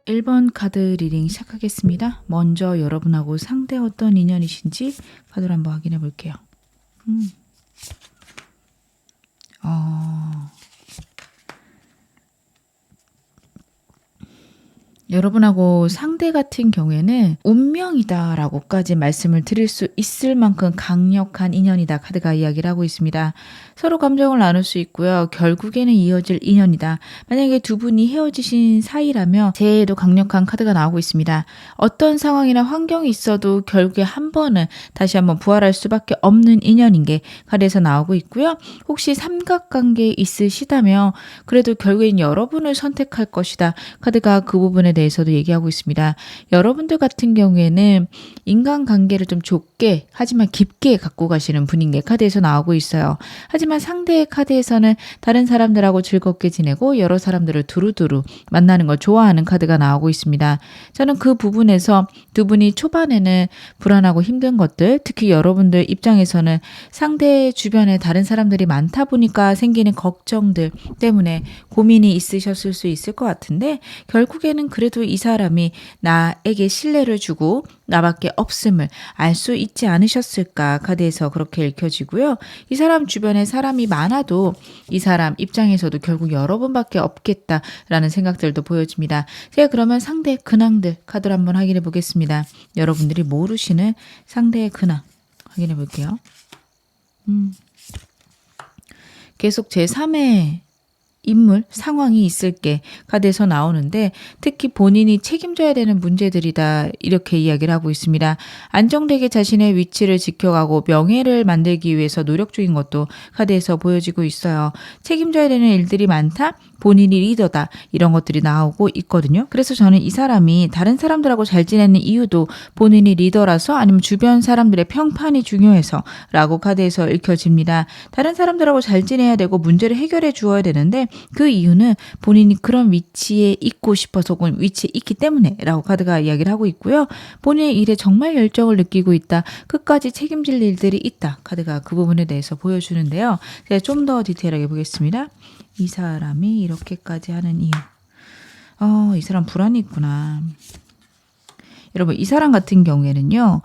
1번 카드 리딩 시작하겠습니다. 먼저 여러분하고 상대 어떤 인연이신지 카드를 한번 확인해 볼게요. 여러분하고 상대 같은 경우에는 운명이다라고까지 말씀을 드릴 수 있을 만큼 강력한 인연이다 카드가 이야기를 하고 있습니다. 서로 감정을 나눌 수 있고요. 결국에는 이어질 인연이다. 만약에 두 분이 헤어지신 사이라면 제에도 강력한 카드가 나오고 있습니다. 어떤 상황이나 환경이 있어도 결국에 한 번은 다시 한번 부활할 수밖에 없는 인연인 게 카드에서 나오고 있고요. 혹시 삼각관계에 있으시다면 그래도 결국엔 여러분을 선택할 것이다. 카드가 그 부분에 대해서도 얘기하고 있습니다. 여러분들 같은 경우에는 인간관계를 좀 좁게 하지만 깊게 갖고 가시는 분인 게 카드에서 나오고 있어요. 하지만 상대의 카드에서는 다른 사람들하고 즐겁게 지내고 여러 사람들을 두루두루 만나는 걸 좋아하는 카드가 나오고 있습니다. 저는 그 부분에서 두 분이 초반에는 불안하고 힘든 것들, 특히 여러분들 입장에서는 상대 주변에 다른 사람들이 많다 보니까 생기는 걱정들 때문에 고민이 있으셨을 수 있을 것 같은데 결국에는 그래도 이 사람이 나에게 신뢰를 주고 나밖에 없음을 알 수 있지 않으셨을까 카드에서 그렇게 읽혀지고요. 이 사람 주변에 사람이 많아도 이 사람 입장에서도 결국 여러분밖에 없겠다라는 생각들도 보여집니다. 제가 그러면 상대의 근황들 카드를 한번 확인해 보겠습니다. 여러분들이 모르시는 상대의 근황 확인해 볼게요. 계속 제3의 인물, 상황이 있을 게 카드에서 나오는데 특히 본인이 책임져야 되는 문제들이다 이렇게 이야기를 하고 있습니다. 안정되게 자신의 위치를 지켜가고 명예를 만들기 위해서 노력 중인 것도 카드에서 보여지고 있어요. 책임져야 되는 일들이 많다? 본인이 리더다 이런 것들이 나오고 있거든요. 그래서 저는 이 사람이 다른 사람들하고 잘 지내는 이유도 본인이 리더라서 아니면 주변 사람들의 평판이 중요해서 라고 카드에서 읽혀집니다. 다른 사람들하고 잘 지내야 되고 문제를 해결해 주어야 되는데 그 이유는 본인이 그런 위치에 있고 싶어서 혹은 위치에 있기 때문에 라고 카드가 이야기를 하고 있고요. 본인의 일에 정말 열정을 느끼고 있다. 끝까지 책임질 일들이 있다. 카드가 그 부분에 대해서 보여주는데요. 제가 좀 더 디테일하게 보겠습니다. 이 사람이 이렇게까지 하는 이유. 이 사람 불안이 있구나. 여러분 이 사람 같은 경우에는요.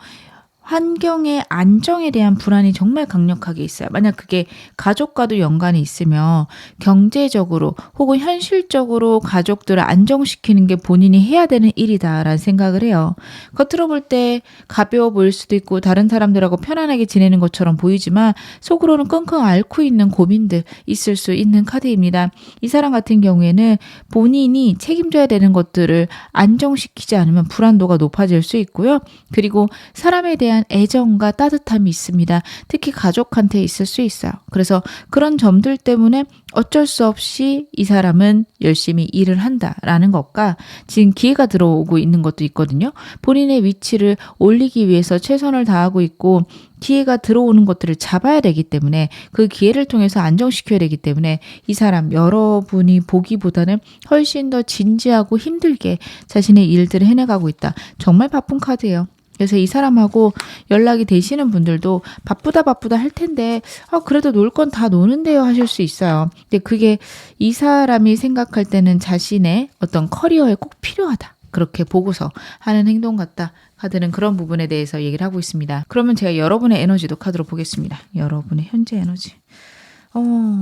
환경의 안정에 대한 불안이 정말 강력하게 있어요. 만약 그게 가족과도 연관이 있으면 경제적으로 혹은 현실적으로 가족들을 안정시키는 게 본인이 해야 되는 일이다라는 생각을 해요. 겉으로 볼 때 가벼워 보일 수도 있고 다른 사람들하고 편안하게 지내는 것처럼 보이지만 속으로는 끙끙 앓고 있는 고민들 있을 수 있는 카드입니다. 이 사람 같은 경우에는 본인이 책임져야 되는 것들을 안정시키지 않으면 불안도가 높아질 수 있고요. 그리고 사람에 대한 애정과 따뜻함이 있습니다. 특히 가족한테 있을 수 있어요. 그래서 그런 점들 때문에 어쩔 수 없이 이 사람은 열심히 일을 한다라는 것과 지금 기회가 들어오고 있는 것도 있거든요. 본인의 위치를 올리기 위해서 최선을 다하고 있고 기회가 들어오는 것들을 잡아야 되기 때문에 그 기회를 통해서 안정시켜야 되기 때문에 이 사람 여러분이 보기보다는 훨씬 더 진지하고 힘들게 자신의 일들을 해나가고 있다. 정말 바쁜 카드예요. 그래서 이 사람하고 연락이 되시는 분들도 바쁘다 할 텐데 그래도 놀 건 다 노는데요 하실 수 있어요. 근데 그게 이 사람이 생각할 때는 자신의 어떤 커리어에 꼭 필요하다. 그렇게 보고서 하는 행동 같다. 카드는 그런 부분에 대해서 얘기를 하고 있습니다. 그러면 제가 여러분의 에너지도 카드로 보겠습니다. 여러분의 현재 에너지.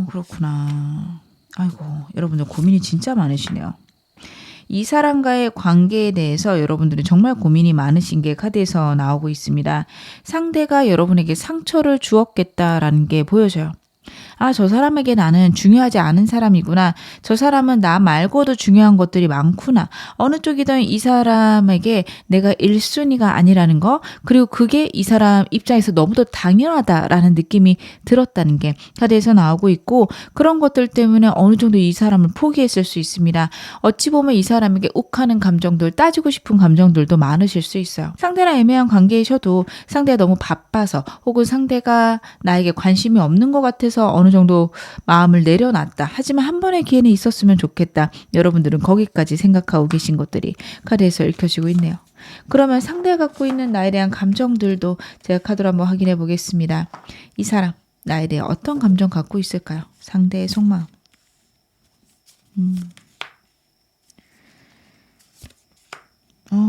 그렇구나. 아이고 여러분들 고민이 진짜 많으시네요. 이 사람과의 관계에 대해서 여러분들이 정말 고민이 많으신 게 카드에서 나오고 있습니다. 상대가 여러분에게 상처를 주었겠다라는 게 보여져요. 저 사람에게 나는 중요하지 않은 사람이구나. 저 사람은 나 말고도 중요한 것들이 많구나. 어느 쪽이든 이 사람에게 내가 1순위가 아니라는 거. 그리고 그게 이 사람 입장에서 너무도 당연하다라는 느낌이 들었다는 게 카드에서 나오고 있고 그런 것들 때문에 어느 정도 이 사람을 포기했을 수 있습니다. 어찌 보면 이 사람에게 욱하는 감정들, 따지고 싶은 감정들도 많으실 수 있어요. 상대랑 애매한 관계이셔도 상대가 너무 바빠서 혹은 상대가 나에게 관심이 없는 것 같아서 어느 정도 마음을 내려놨다. 하지만 한 번의 기회는 있었으면 좋겠다. 여러분들은 거기까지 생각하고 계신 것들이 카드에서 읽혀지고 있네요. 그러면 상대가 갖고 있는 나에 대한 감정들도 제가 카드로 한번 확인해 보겠습니다. 이 사람 나에 대해 어떤 감정 갖고 있을까요? 상대의 속마음.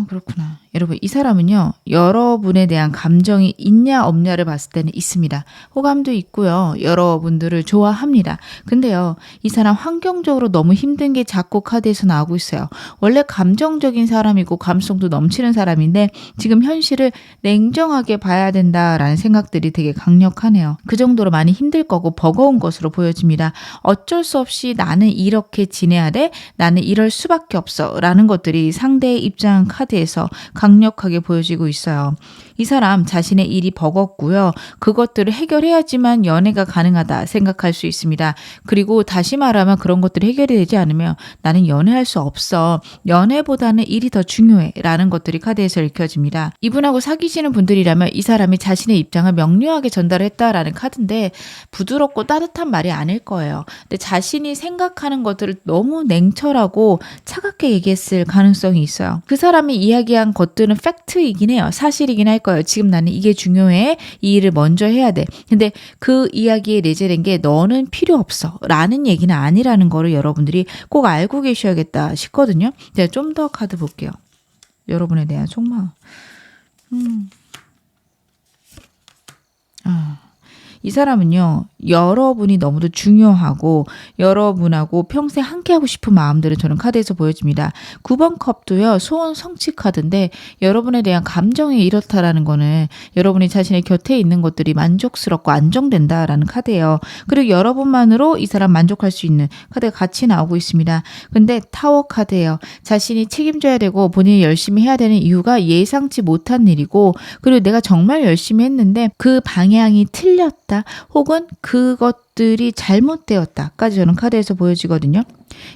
그렇구나. 여러분, 이 사람은요, 여러분에 대한 감정이 있냐 없냐를 봤을 때는 있습니다. 호감도 있고요. 여러분들을 좋아합니다. 근데요, 이 사람 환경적으로 너무 힘든 게 자꾸 카드에서 나오고 있어요. 원래 감정적인 사람이고 감성도 넘치는 사람인데 지금 현실을 냉정하게 봐야 된다라는 생각들이 되게 강력하네요. 그 정도로 많이 힘들 거고 버거운 것으로 보여집니다. 어쩔 수 없이 나는 이렇게 지내야 돼? 나는 이럴 수밖에 없어. 라는 것들이 상대의 입장 카드에서 강력하게 보여지고 있어요. 이 사람 자신의 일이 버겁고요. 그것들을 해결해야지만 연애가 가능하다 생각할 수 있습니다. 그리고 다시 말하면 그런 것들이 해결이 되지 않으면 나는 연애할 수 없어. 연애보다는 일이 더 중요해. 라는 것들이 카드에서 읽혀집니다. 이분하고 사귀시는 분들이라면 이 사람이 자신의 입장을 명료하게 전달했다라는 카드인데 부드럽고 따뜻한 말이 아닐 거예요. 근데 자신이 생각하는 것들을 너무 냉철하고 차갑게 얘기했을 가능성이 있어요. 그 사람이 이야기한 것들은 팩트이긴 해요. 사실이긴 할 거예요. 지금 나는 이게 중요해. 이 일을 먼저 해야 돼. 근데 그 이야기에 내재된 게 너는 필요 없어. 라는 얘기는 아니라는 거를 여러분들이 꼭 알고 계셔야겠다 싶거든요. 제가 좀 더 카드 볼게요. 여러분에 대한 속마음. 이 사람은요, 여러분이 너무도 중요하고 여러분하고 평생 함께하고 싶은 마음들을 저는 카드에서 보여집니다. 9번 컵도요, 소원 성취 카드인데 여러분에 대한 감정이 이렇다라는 거는 여러분이 자신의 곁에 있는 것들이 만족스럽고 안정된다라는 카드예요. 그리고 여러분만으로 이 사람 만족할 수 있는 카드가 같이 나오고 있습니다. 근데 타워 카드예요. 자신이 책임져야 되고 본인이 열심히 해야 되는 이유가 예상치 못한 일이고, 그리고 내가 정말 열심히 했는데 그 방향이 틀렸다. 혹은 그것들이 잘못되었다까지 저는 카드에서 보여지거든요.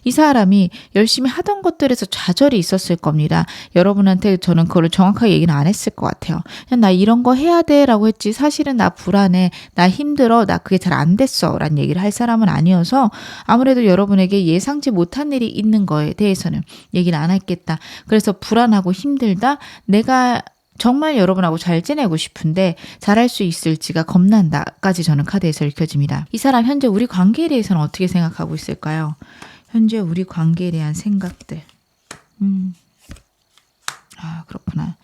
이 사람이 열심히 하던 것들에서 좌절이 있었을 겁니다. 여러분한테 저는 그걸 정확하게 얘기는 안 했을 것 같아요. 그냥 나 이런 거 해야 돼 라고 했지 사실은 나 불안해, 나 힘들어, 나 그게 잘 안 됐어 라는 얘기를 할 사람은 아니어서 아무래도 여러분에게 예상치 못한 일이 있는 거에 대해서는 얘기를 안 했겠다. 그래서 불안하고 힘들다, 내가 정말 여러분하고 잘 지내고 싶은데 잘할 수 있을지가 겁난다까지 저는 카드에서 읽혀집니다. 이 사람 현재 우리 관계에 대해서는 어떻게 생각하고 있을까요? 현재 우리 관계에 대한 생각들. 그렇구나.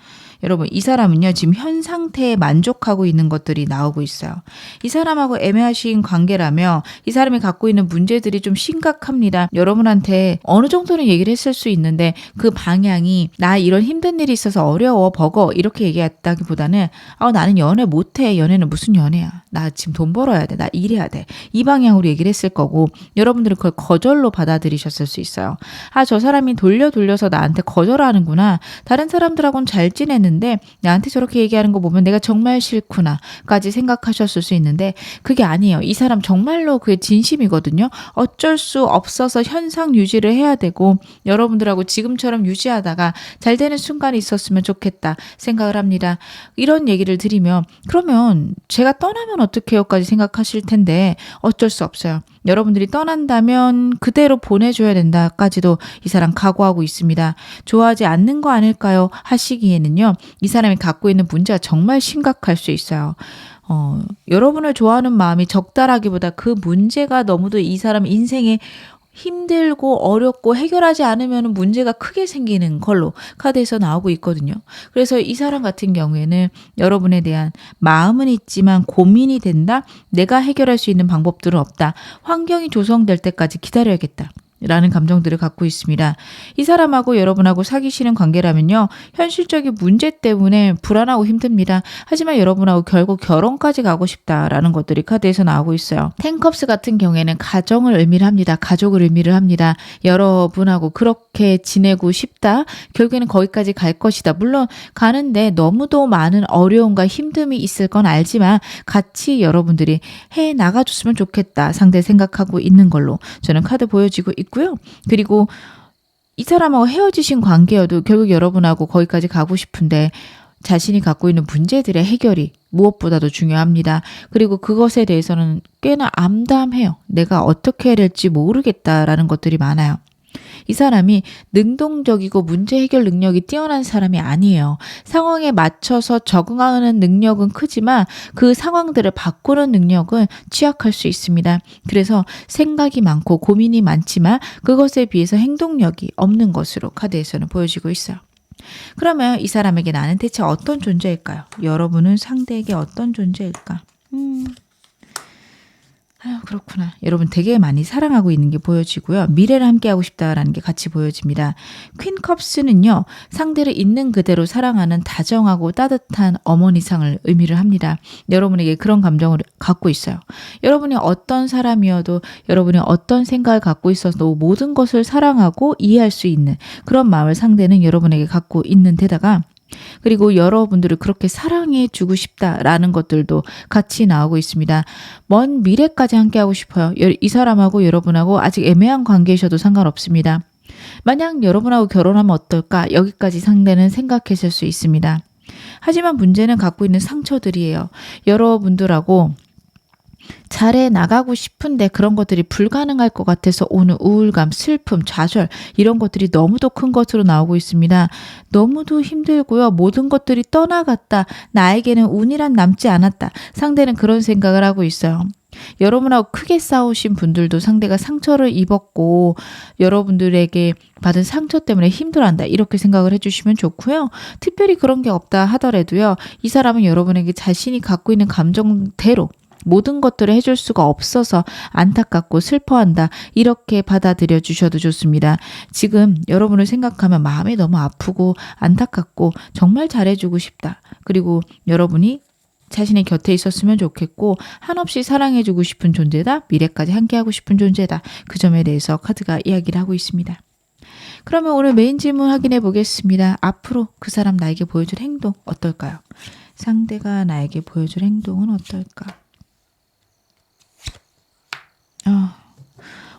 여러분, 이 사람은요, 지금 현 상태에 만족하고 있는 것들이 나오고 있어요. 이 사람하고 애매하신 관계라며 이 사람이 갖고 있는 문제들이 좀 심각합니다. 여러분한테 어느 정도는 얘기를 했을 수 있는데 그 방향이 나 이런 힘든 일이 있어서 어려워, 버거 이렇게 얘기했다기보다는 나는 연애 못해. 연애는 무슨 연애야. 나 지금 돈 벌어야 돼. 나 일해야 돼. 이 방향으로 얘기를 했을 거고 여러분들은 그걸 거절로 받아들이셨을 수 있어요. 저 사람이 돌려서 나한테 거절하는구나. 다른 사람들하고는 잘 지내는 근데 나한테 저렇게 얘기하는 거 보면 내가 정말 싫구나까지 생각하셨을 수 있는데 그게 아니에요. 이 사람 정말로 그게 진심이거든요. 어쩔 수 없어서 현상 유지를 해야 되고 여러분들하고 지금처럼 유지하다가 잘 되는 순간이 있었으면 좋겠다 생각을 합니다. 이런 얘기를 드리면 그러면 제가 떠나면 어떡해요까지 생각하실 텐데 어쩔 수 없어요. 여러분들이 떠난다면 그대로 보내줘야 된다까지도 이 사람 각오하고 있습니다. 좋아하지 않는 거 아닐까요? 하시기에는요. 이 사람이 갖고 있는 문제가 정말 심각할 수 있어요. 여러분을 좋아하는 마음이 적다라기보다 그 문제가 너무도 이 사람 인생에 힘들고 어렵고 해결하지 않으면 문제가 크게 생기는 걸로 카드에서 나오고 있거든요. 그래서 이 사람 같은 경우에는 여러분에 대한 마음은 있지만 고민이 된다. 내가 해결할 수 있는 방법들은 없다. 환경이 조성될 때까지 기다려야겠다. 라는 감정들을 갖고 있습니다. 이 사람하고 여러분하고 사귀시는 관계라면요. 현실적인 문제 때문에 불안하고 힘듭니다. 하지만 여러분하고 결국 결혼까지 가고 싶다라는 것들이 카드에서 나오고 있어요. 텐컵스 같은 경우에는 가정을 의미를 합니다. 가족을 의미를 합니다. 여러분하고 그렇게 지내고 싶다. 결국에는 거기까지 갈 것이다. 물론 가는데 너무도 많은 어려움과 힘듦이 있을 건 알지만 같이 여러분들이 해 나가줬으면 좋겠다. 상대 생각하고 있는 걸로 저는 카드 보여지고 있고요. 그리고 이 사람하고 헤어지신 관계여도 결국 여러분하고 거기까지 가고 싶은데 자신이 갖고 있는 문제들의 해결이 무엇보다도 중요합니다. 그리고 그것에 대해서는 꽤나 암담해요. 내가 어떻게 해야 될지 모르겠다라는 것들이 많아요. 이 사람이 능동적이고 문제 해결 능력이 뛰어난 사람이 아니에요. 상황에 맞춰서 적응하는 능력은 크지만 그 상황들을 바꾸는 능력은 취약할 수 있습니다. 그래서 생각이 많고 고민이 많지만 그것에 비해서 행동력이 없는 것으로 카드에서는 보여지고 있어요. 그러면 이 사람에게 나는 대체 어떤 존재일까요? 여러분은 상대에게 어떤 존재일까? 아유, 그렇구나. 여러분 되게 많이 사랑하고 있는 게 보여지고요. 미래를 함께하고 싶다라는 게 같이 보여집니다. 퀸 컵스는요. 상대를 있는 그대로 사랑하는 다정하고 따뜻한 어머니상을 의미를 합니다. 여러분에게 그런 감정을 갖고 있어요. 여러분이 어떤 사람이어도 여러분이 어떤 생각을 갖고 있어도 모든 것을 사랑하고 이해할 수 있는 그런 마음을 상대는 여러분에게 갖고 있는 데다가 그리고 여러분들을 그렇게 사랑해 주고 싶다라는 것들도 같이 나오고 있습니다. 먼 미래까지 함께하고 싶어요. 이 사람하고 여러분하고 아직 애매한 관계이셔도 상관없습니다. 만약 여러분하고 결혼하면 어떨까? 여기까지 상대는 생각했을 수 있습니다. 하지만 문제는 갖고 있는 상처들이에요. 여러분들하고 잘해 나가고 싶은데 그런 것들이 불가능할 것 같아서 오는 우울감, 슬픔, 좌절 이런 것들이 너무도 큰 것으로 나오고 있습니다. 너무도 힘들고요. 모든 것들이 떠나갔다. 나에게는 운이란 남지 않았다. 상대는 그런 생각을 하고 있어요. 여러분하고 크게 싸우신 분들도 상대가 상처를 입었고 여러분들에게 받은 상처 때문에 힘들어한다. 이렇게 생각을 해주시면 좋고요. 특별히 그런 게 없다 하더라도요. 이 사람은 여러분에게 자신이 갖고 있는 감정대로 모든 것들을 해줄 수가 없어서 안타깝고 슬퍼한다. 이렇게 받아들여 주셔도 좋습니다. 지금 여러분을 생각하면 마음이 너무 아프고 안타깝고 정말 잘해주고 싶다. 그리고 여러분이 자신의 곁에 있었으면 좋겠고 한없이 사랑해주고 싶은 존재다. 미래까지 함께하고 싶은 존재다. 그 점에 대해서 카드가 이야기를 하고 있습니다. 그러면 오늘 메인 질문 확인해 보겠습니다. 앞으로 그 사람 나에게 보여줄 행동 어떨까요? 상대가 나에게 보여줄 행동은 어떨까?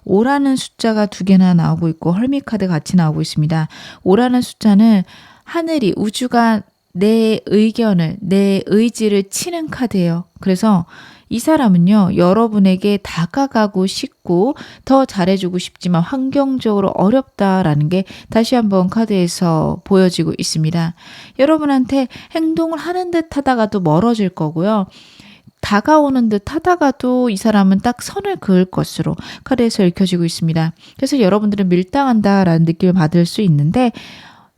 5라는 숫자가 2개나 나오고 있고 헐미 카드 같이 나오고 있습니다. 5라는 숫자는 하늘이 우주가 내 의견을 내 의지를 치는 카드예요. 그래서 이 사람은요. 여러분에게 다가가고 싶고 더 잘해주고 싶지만 환경적으로 어렵다라는 게 다시 한번 카드에서 보여지고 있습니다. 여러분한테 행동을 하는 듯 하다가도 멀어질 거고요. 다가오는 듯 하다가도 이 사람은 딱 선을 그을 것으로 카드에서 읽혀지고 있습니다. 그래서 여러분들은 밀당한다라는 느낌을 받을 수 있는데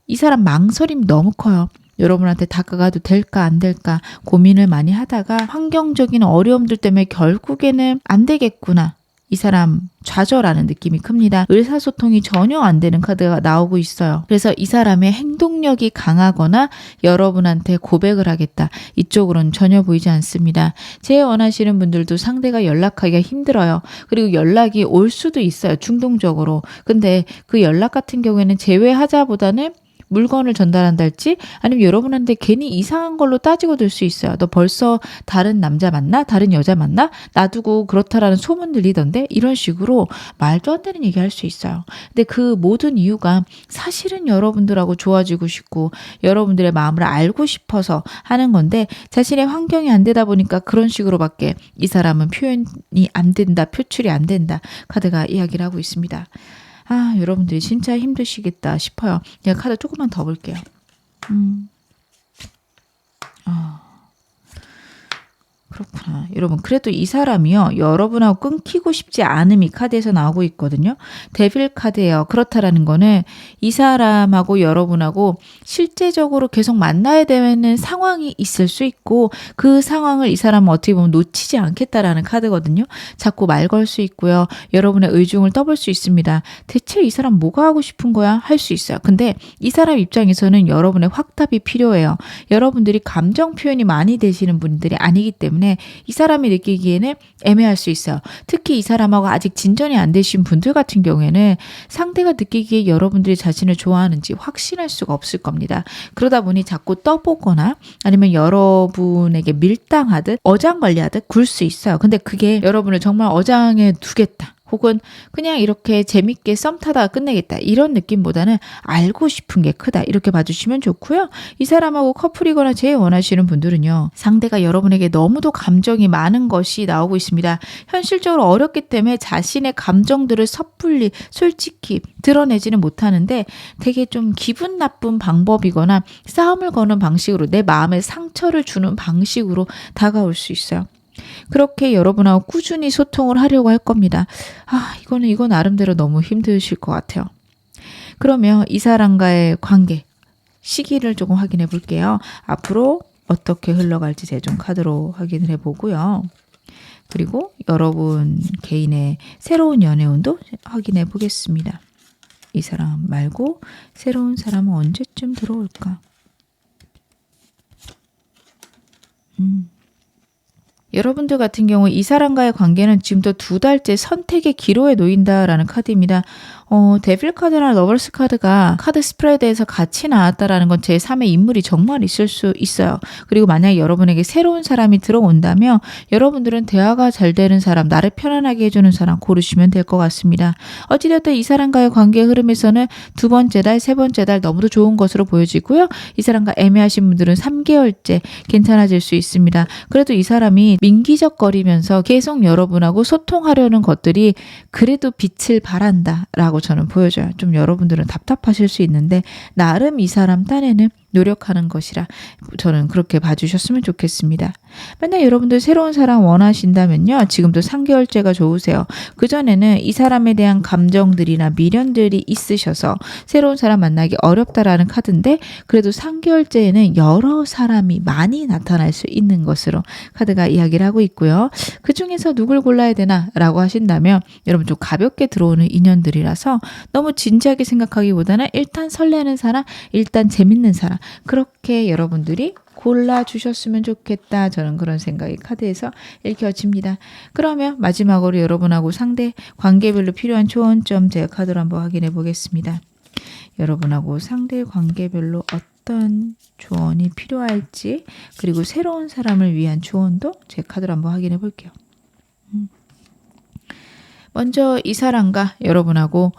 이 사람 망설임 너무 커요. 여러분한테 다가가도 될까 안 될까 고민을 많이 하다가 환경적인 어려움들 때문에 결국에는 안 되겠구나. 이 사람 좌절하는 느낌이 큽니다. 의사소통이 전혀 안 되는 카드가 나오고 있어요. 그래서 이 사람의 행동력이 강하거나 여러분한테 고백을 하겠다. 이쪽으로는 전혀 보이지 않습니다. 제일 원하시는 분들도 상대가 연락하기가 힘들어요. 그리고 연락이 올 수도 있어요. 충동적으로. 근데 그 연락 같은 경우에는 제외하자보다는 물건을 전달한다 할지 아니면 여러분한테 괜히 이상한 걸로 따지고 들 수 있어요. 너 벌써 다른 남자 만나? 다른 여자 만나? 놔두고 그렇다라는 소문 들리던데? 이런 식으로 말도 안 되는 얘기 할 수 있어요. 근데 그 모든 이유가 사실은 여러분들하고 좋아지고 싶고 여러분들의 마음을 알고 싶어서 하는 건데 자신의 환경이 안 되다 보니까 그런 식으로밖에 이 사람은 표현이 안 된다, 표출이 안 된다 카드가 이야기를 하고 있습니다. 여러분들이 진짜 힘드시겠다 싶어요. 제가 카드 조금만 더 볼게요. 그렇구나. 여러분 그래도 이 사람이요. 여러분하고 끊기고 싶지 않음이 카드에서 나오고 있거든요. 데빌 카드예요. 그렇다라는 거는 이 사람하고 여러분하고 실제적으로 계속 만나야 되는 상황이 있을 수 있고 그 상황을 이 사람은 어떻게 보면 놓치지 않겠다라는 카드거든요. 자꾸 말 걸 수 있고요. 여러분의 의중을 떠볼 수 있습니다. 대체 이 사람 뭐가 하고 싶은 거야? 할 수 있어요. 근데 이 사람 입장에서는 여러분의 확답이 필요해요. 여러분들이 감정 표현이 많이 되시는 분들이 아니기 때문에 이 사람이 느끼기에는 애매할 수 있어요. 특히 이 사람하고 아직 진전이 안 되신 분들 같은 경우에는 상대가 느끼기에 여러분들이 자신을 좋아하는지 확신할 수가 없을 겁니다. 그러다 보니 자꾸 떠보거나 아니면 여러분에게 밀당하듯 어장관리하듯 굴 수 있어요. 근데 그게 여러분을 정말 어장에 두겠다. 혹은 그냥 이렇게 재밌게 썸 타다가 끝내겠다. 이런 느낌보다는 알고 싶은 게 크다. 이렇게 봐주시면 좋고요. 이 사람하고 커플이거나 제일 원하시는 분들은요. 상대가 여러분에게 너무도 감정이 많은 것이 나오고 있습니다. 현실적으로 어렵기 때문에 자신의 감정들을 섣불리 솔직히 드러내지는 못하는데 되게 좀 기분 나쁜 방법이거나 싸움을 거는 방식으로 내 마음에 상처를 주는 방식으로 다가올 수 있어요. 그렇게 여러분하고 꾸준히 소통을 하려고 할 겁니다. 이거 나름대로 너무 힘드실 것 같아요. 그러면 이 사람과의 관계 시기를 조금 확인해 볼게요. 앞으로 어떻게 흘러갈지 제좀 카드로 확인을 해 보고요. 그리고 여러분 개인의 새로운 연애운도 확인해 보겠습니다. 이 사람 말고 새로운 사람은 언제쯤 들어올까? 여러분들 같은 경우 이 사람과의 관계는 지금도 2달째 선택의 기로에 놓인다라는 카드입니다. 데빌 카드나 러버스 카드가 카드 스프레드에서 같이 나왔다라는 건 제3의 인물이 정말 있을 수 있어요. 그리고 만약에 여러분에게 새로운 사람이 들어온다면 여러분들은 대화가 잘 되는 사람, 나를 편안하게 해주는 사람 고르시면 될 것 같습니다. 어찌되었든 이 사람과의 관계의 흐름에서는 2번째 달, 3번째 달 너무도 좋은 것으로 보여지고요. 이 사람과 애매하신 분들은 3개월째 괜찮아질 수 있습니다. 그래도 이 사람이 민기적거리면서 계속 여러분하고 소통하려는 것들이 그래도 빛을 발한다라고 저는 보여져요. 좀 여러분들은 답답하실 수 있는데 나름 이 사람 딴에는 노력하는 것이라 저는 그렇게 봐주셨으면 좋겠습니다. 맨날 여러분들 새로운 사람 원하신다면요. 지금도 3개월째가 좋으세요. 그전에는 이 사람에 대한 감정들이나 미련들이 있으셔서 새로운 사람 만나기 어렵다라는 카드인데 그래도 3개월째에는 여러 사람이 많이 나타날 수 있는 것으로 카드가 이야기를 하고 있고요. 그 중에서 누굴 골라야 되나 라고 하신다면 여러분 좀 가볍게 들어오는 인연들이라서 너무 진지하게 생각하기보다는 일단 설레는 사람, 일단 재밌는 사람 그렇게 여러분들이 골라주셨으면 좋겠다. 저는 그런 생각이 카드에서 읽혀집니다. 그러면 마지막으로 여러분하고 상대 관계별로 필요한 조언점 제가 카드로 한번 확인해 보겠습니다. 여러분하고 상대 관계별로 어떤 조언이 필요할지 그리고 새로운 사람을 위한 조언도 제 카드로 한번 확인해 볼게요. 먼저 이 사람과 여러분하고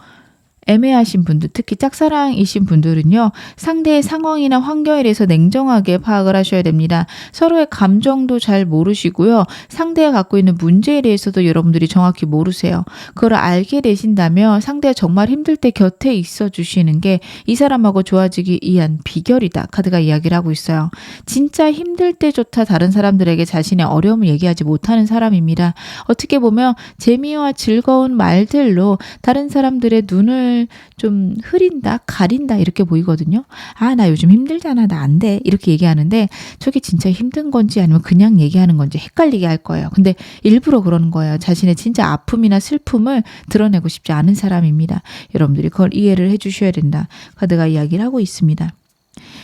애매하신 분들, 특히 짝사랑이신 분들은요. 상대의 상황이나 환경에 대해서 냉정하게 파악을 하셔야 됩니다. 서로의 감정도 잘 모르시고요. 상대가 갖고 있는 문제에 대해서도 여러분들이 정확히 모르세요. 그걸 알게 되신다면 상대가 정말 힘들 때 곁에 있어 주시는 게 이 사람하고 좋아지기 위한 비결이다. 카드가 이야기를 하고 있어요. 진짜 힘들 때조차 다른 사람들에게 자신의 어려움을 얘기하지 못하는 사람입니다. 어떻게 보면 재미와 즐거운 말들로 다른 사람들의 눈을 좀 흐린다, 가린다 이렇게 보이거든요. 아, 나 요즘 힘들잖아, 나 안 돼 이렇게 얘기하는데 저게 진짜 힘든 건지 아니면 그냥 얘기하는 건지 헷갈리게 할 거예요. 근데 일부러 그러는 거예요. 자신의 진짜 아픔이나 슬픔을 드러내고 싶지 않은 사람입니다. 여러분들이 그걸 이해를 해주셔야 된다. 카드가 이야기를 하고 있습니다.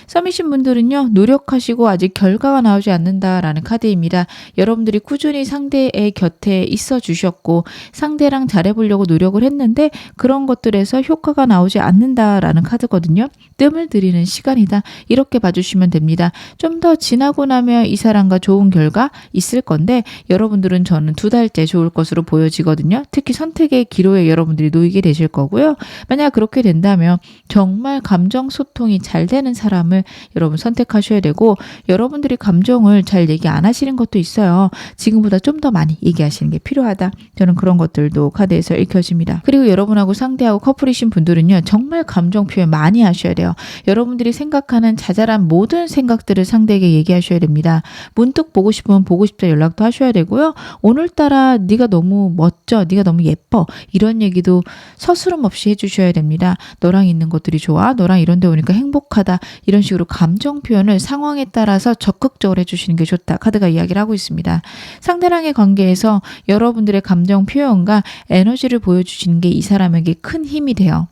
썸이신 분들은요. 노력하시고 아직 결과가 나오지 않는다라는 카드입니다. 여러분들이 꾸준히 상대의 곁에 있어 주셨고 상대랑 잘해보려고 노력을 했는데 그런 것들에서 효과가 나오지 않는다라는 카드거든요. 뜸을 들이는 시간이다. 이렇게 봐주시면 됩니다. 좀 더 지나고 나면 이 사람과 좋은 결과 있을 건데 여러분들은 저는 2달째 좋을 것으로 보여지거든요. 특히 선택의 기로에 여러분들이 놓이게 되실 거고요. 만약 그렇게 된다면 정말 감정 소통이 잘 되는 사람을 여러분 선택하셔야 되고 여러분들이 감정을 잘 얘기 안 하시는 것도 있어요. 지금보다 좀 더 많이 얘기하시는 게 필요하다. 저는 그런 것들도 카드에서 읽혀집니다. 그리고 여러분하고 상대하고 커플이신 분들은요. 정말 감정 표현 많이 하셔야 돼요. 여러분들이 생각하는 자잘한 모든 생각들을 상대에게 얘기하셔야 됩니다. 문득 보고 싶으면 보고 싶다 연락도 하셔야 되고요. 오늘따라 네가 너무 멋져, 네가 너무 예뻐 이런 얘기도 서스럼 없이 해주셔야 됩니다. 너랑 있는 것들이 좋아, 너랑 이런 데 오니까 행복하다 이런 식으로 감정 표현을 상황에 따라서 적극적으로 해주시는 게 좋다. 카드가 이야기를 하고 있습니다. 상대랑의 관계에서 여러분들의 감정 표현과 에너지를 보여주시는 게 이 사람에게 큰 힘이 돼요.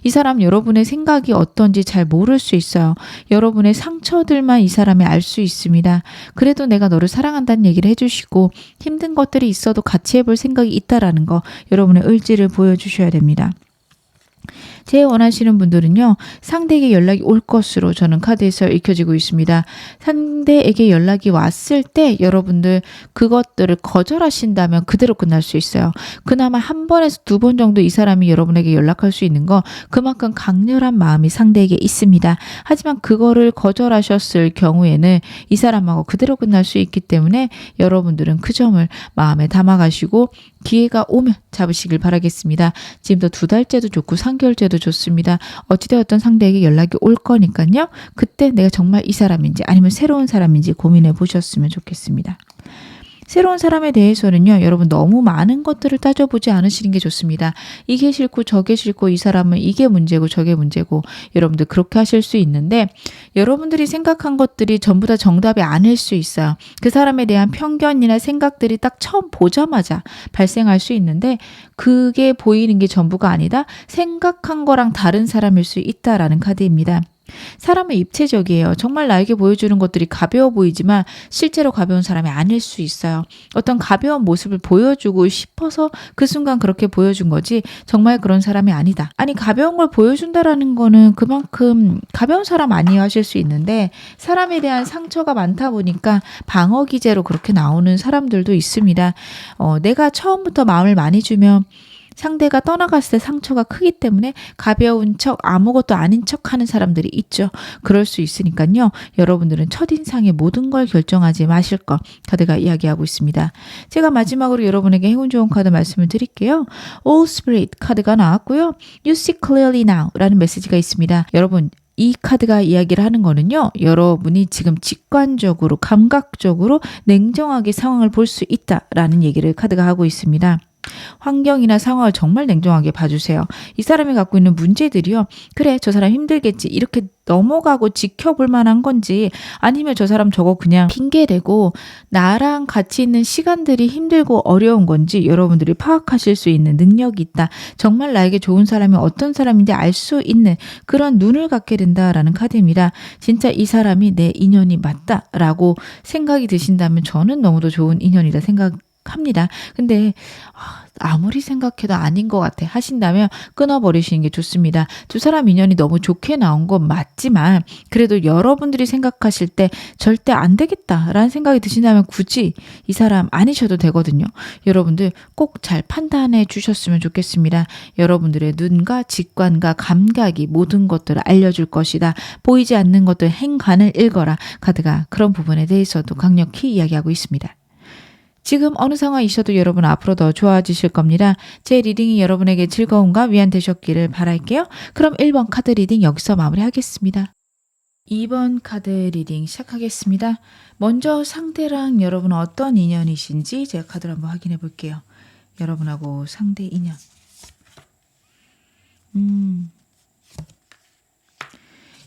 이 사람 여러분의 생각이 어떤지 잘 모를 수 있어요. 여러분의 상처들만 이 사람이 알 수 있습니다. 그래도 내가 너를 사랑한다는 얘기를 해주시고 힘든 것들이 있어도 같이 해볼 생각이 있다라는 거 여러분의 의지를 보여주셔야 됩니다. 제일 원하시는 분들은요. 상대에게 연락이 올 것으로 저는 카드에서 읽혀지고 있습니다. 상대에게 연락이 왔을 때 여러분들 그것들을 거절하신다면 그대로 끝날 수 있어요. 그나마 한 번에서 2번 정도 이 사람이 여러분에게 연락할 수 있는 거 그만큼 강렬한 마음이 상대에게 있습니다. 하지만 그거를 거절하셨을 경우에는 이 사람하고 그대로 끝날 수 있기 때문에 여러분들은 그 점을 마음에 담아가시고 기회가 오면 잡으시길 바라겠습니다. 지금도 2달째도 좋고 3개월째도 좋습니다. 어찌되었던 상대에게 연락이 올 거니까요. 그때 내가 정말 이 사람인지 아니면 새로운 사람인지 고민해 보셨으면 좋겠습니다. 새로운 사람에 대해서는요, 여러분 너무 많은 것들을 따져보지 않으시는 게 좋습니다. 이게 싫고 저게 싫고 이 사람은 이게 문제고 저게 문제고 여러분들 그렇게 하실 수 있는데 여러분들이 생각한 것들이 전부 다 정답이 아닐 수 있어요. 그 사람에 대한 편견이나 생각들이 딱 처음 보자마자 발생할 수 있는데 그게 보이는 게 전부가 아니다. 생각한 거랑 다른 사람일 수 있다라는 카드입니다. 사람은 입체적이에요. 정말 나에게 보여주는 것들이 가벼워 보이지만 실제로 가벼운 사람이 아닐 수 있어요. 어떤 가벼운 모습을 보여주고 싶어서 그 순간 그렇게 보여준 거지 정말 그런 사람이 아니다. 아니 가벼운 걸 보여준다라는 거는 그만큼 가벼운 사람 아니에요 하실 수 있는데 사람에 대한 상처가 많다 보니까 방어 기제로 그렇게 나오는 사람들도 있습니다. 내가 처음부터 마음을 많이 주면 상대가 떠나갔을 때 상처가 크기 때문에 가벼운 척 아무것도 아닌 척 하는 사람들이 있죠. 그럴 수 있으니까요. 여러분들은 첫인상에 모든 걸 결정하지 마실 것 카드가 이야기하고 있습니다. 제가 마지막으로 여러분에게 행운 좋은 카드 말씀을 드릴게요. All Spirit 카드가 나왔고요. You see clearly now 라는 메시지가 있습니다. 여러분 이 카드가 이야기를 하는 거는요. 여러분이 지금 직관적으로 감각적으로 냉정하게 상황을 볼 수 있다라는 얘기를 카드가 하고 있습니다. 환경이나 상황을 정말 냉정하게 봐주세요. 이 사람이 갖고 있는 문제들이요. 그래 저 사람 힘들겠지 이렇게 넘어가고 지켜볼 만한 건지 아니면 저 사람 저거 그냥 핑계대고 나랑 같이 있는 시간들이 힘들고 어려운 건지 여러분들이 파악하실 수 있는 능력이 있다. 정말 나에게 좋은 사람이 어떤 사람인지 알 수 있는 그런 눈을 갖게 된다라는 카드입니다. 진짜 이 사람이 내 인연이 맞다라고 생각이 드신다면 저는 너무도 좋은 인연이다 생각합니다. 근데 아무리 생각해도 아닌 것 같아 하신다면 끊어버리시는 게 좋습니다. 두 사람 인연이 너무 좋게 나온 건 맞지만 그래도 여러분들이 생각하실 때 절대 안 되겠다라는 생각이 드신다면 굳이 이 사람 아니셔도 되거든요. 여러분들 꼭 잘 판단해 주셨으면 좋겠습니다. 여러분들의 눈과 직관과 감각이 모든 것들을 알려줄 것이다. 보이지 않는 것들 행간을 읽어라. 카드가 그런 부분에 대해서도 강력히 이야기하고 있습니다. 지금 어느 상황이셔도 여러분 앞으로 더 좋아지실 겁니다. 제 리딩이 여러분에게 즐거움과 위안 되셨기를 바랄게요. 그럼 1번 카드 리딩 여기서 마무리하겠습니다. 2번 카드 리딩 시작하겠습니다. 먼저 상대랑 여러분은 어떤 인연이신지 제가 카드를 한번 확인해 볼게요. 여러분하고 상대 인연.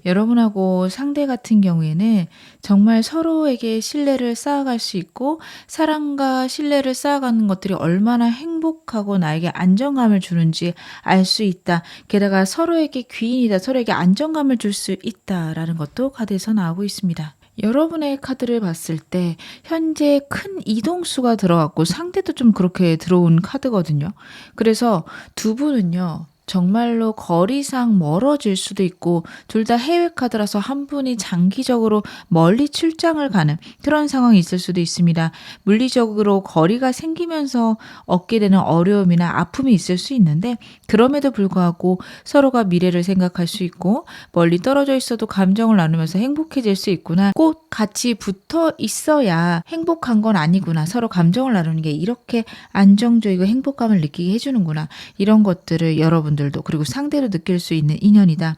여러분하고 상대 같은 경우에는 정말 서로에게 신뢰를 쌓아갈 수 있고 사랑과 신뢰를 쌓아가는 것들이 얼마나 행복하고 나에게 안정감을 주는지 알 수 있다. 게다가 서로에게 귀인이다. 서로에게 안정감을 줄 수 있다라는 것도 카드에서 나오고 있습니다. 여러분의 카드를 봤을 때 현재 큰 이동수가 들어갔고 상대도 좀 그렇게 들어온 카드거든요. 그래서 두 분은요. 정말로 거리상 멀어질 수도 있고 둘 다 해외 카드라서 한 분이 장기적으로 멀리 출장을 가는 그런 상황이 있을 수도 있습니다. 물리적으로 거리가 생기면서 얻게 되는 어려움이나 아픔이 있을 수 있는데 그럼에도 불구하고 서로가 미래를 생각할 수 있고 멀리 떨어져 있어도 감정을 나누면서 행복해질 수 있구나. 꼭 같이 붙어 있어야 행복한 건 아니구나. 서로 감정을 나누는 게 이렇게 안정적이고 행복감을 느끼게 해주는구나. 이런 것들을 여러분들도 그리고 상대로 느낄 수 있는 인연이다.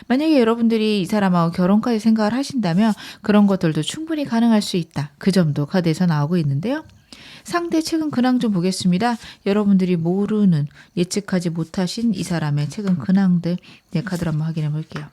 만약에 여러분들이 이 사람하고 결혼까지 생각을 하신다면 그런 것들도 충분히 가능할 수 있다. 그 점도 카드에서 나오고 있는데요. 상대 최근 근황 좀 보겠습니다. 여러분들이 모르는 예측하지 못하신 이 사람의 최근 근황들 카드를 한번 확인해 볼게요.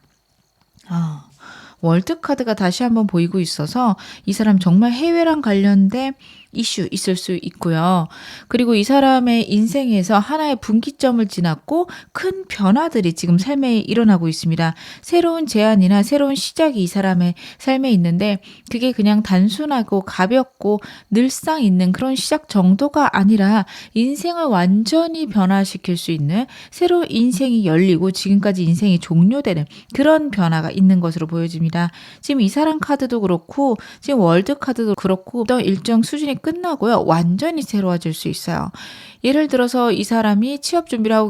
월드 카드가 다시 한번 보이고 있어서 이 사람 정말 해외랑 관련된 이슈 있을 수 있고요. 그리고 이 사람의 인생에서 하나의 분기점을 지났고 큰 변화들이 지금 삶에 일어나고 있습니다. 새로운 제안이나 새로운 시작이 이 사람의 삶에 있는데 그게 그냥 단순하고 가볍고 늘상 있는 그런 시작 정도가 아니라 인생을 완전히 변화시킬 수 있는 새로운 인생이 열리고 지금까지 인생이 종료되는 그런 변화가 있는 것으로 보여집니다. 지금 이 사람 카드도 그렇고 지금 월드 카드도 그렇고 또 일정 수준이 끝나고요. 완전히 새로워질 수 있어요. 예를 들어서 이 사람이 취업 준비를 하고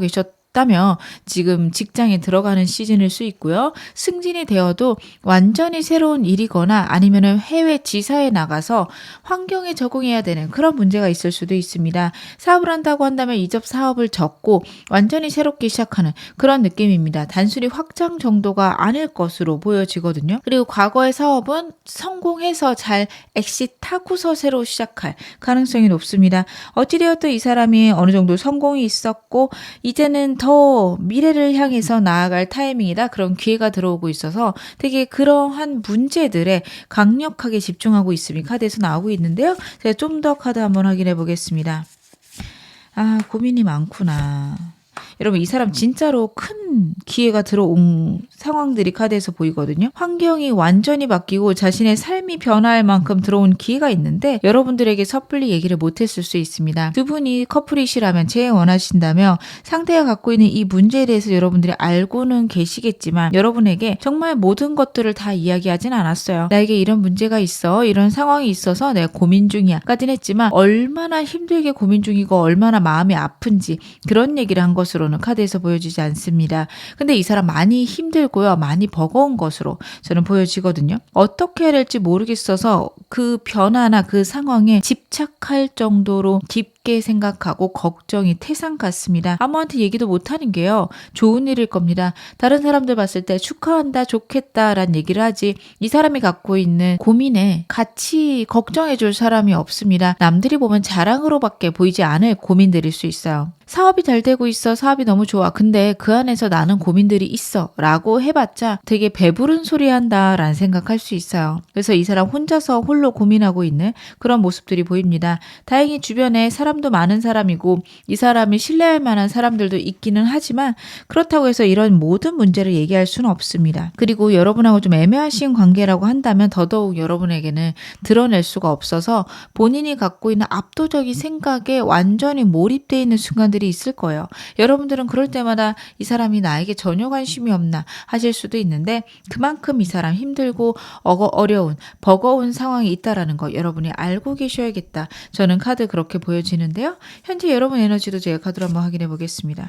없다면 지금 직장에 들어가는 시즌일 수 있고요. 승진이 되어도 완전히 새로운 일이거나 아니면은 해외 지사에 나가서 환경에 적응해야 되는 그런 문제가 있을 수도 있습니다. 사업을 한다고 한다면 이접 사업을 접고 완전히 새롭게 시작하는 그런 느낌입니다. 단순히 확장 정도가 아닐 것으로 보여지거든요. 그리고 과거의 사업은 성공해서 잘 엑싯하고서 새로 시작할 가능성이 높습니다. 어찌되었든 이 사람이 어느 정도 성공이 있었고 이제는 더 미래를 향해서 나아갈 타이밍이다. 그런 기회가 들어오고 있어서 되게 그러한 문제들에 강력하게 집중하고 있음이 카드에서 나오고 있는데요. 제가 좀 더 카드 한번 확인해 보겠습니다. 아, 고민이 많구나. 여러분 이 사람 진짜로 큰 기회가 들어온 상황들이 카드에서 보이거든요. 환경이 완전히 바뀌고 자신의 삶이 변화할 만큼 들어온 기회가 있는데 여러분들에게 섣불리 얘기를 못했을 수 있습니다. 두 분이 커플이시라면 원하신다면 상대가 갖고 있는 이 문제에 대해서 여러분들이 알고는 계시겠지만 여러분에게 정말 모든 것들을 다 이야기하진 않았어요. 나에게 이런 문제가 있어. 이런 상황이 있어서 내가 고민 중이야. 까진 했지만 얼마나 힘들게 고민 중이고 얼마나 마음이 아픈지 그런 얘기를 한 것으로는 카드에서 보여지지 않습니다. 근데 이 사람 많이 힘들고요. 많이 버거운 것으로 저는 보여지거든요. 어떻게 해야 될지 모르겠어서 그 변화나 그 상황에 집착할 정도로 깊게 생각하고 걱정이 태산 같습니다. 아무한테 얘기도 못하는 게요. 좋은 일일 겁니다. 다른 사람들 봤을 때 축하한다, 좋겠다 라는 얘기를 하지 이 사람이 갖고 있는 고민에 같이 걱정해 줄 사람이 없습니다. 남들이 보면 자랑으로밖에 보이지 않을 고민들일 수 있어요. 사업이 잘 되고 있어. 사업이 너무 좋아. 근데 그 안에서 나는 고민들이 있어. 라고 해봤자 되게 배부른 소리 한다 라는 생각할 수 있어요. 그래서 이 사람 혼자서 홀로 고민하고 있는 그런 모습들이 보입니다. 다행히 주변에 사람도 많은 사람이고 이 사람이 신뢰할 만한 사람들도 있기는 하지만 그렇다고 해서 이런 모든 문제를 얘기할 수는 없습니다. 그리고 여러분하고 좀 애매하신 관계라고 한다면 더더욱 여러분에게는 드러낼 수가 없어서 본인이 갖고 있는 압도적인 생각에 완전히 몰입되어 있는 순간들이 있을 거예요. 여러분들은 그럴 때마다 이 사람이 나에게 전혀 관심이 없나 하실 수도 있는데 그만큼 이 사람 힘들고 어려운 버거운 상황이 있다라는 거 여러분이 알고 계셔야겠다. 저는 카드 그렇게 보여지는데요. 현재 여러분 에너지도 제가 카드로 한번 확인해 보겠습니다.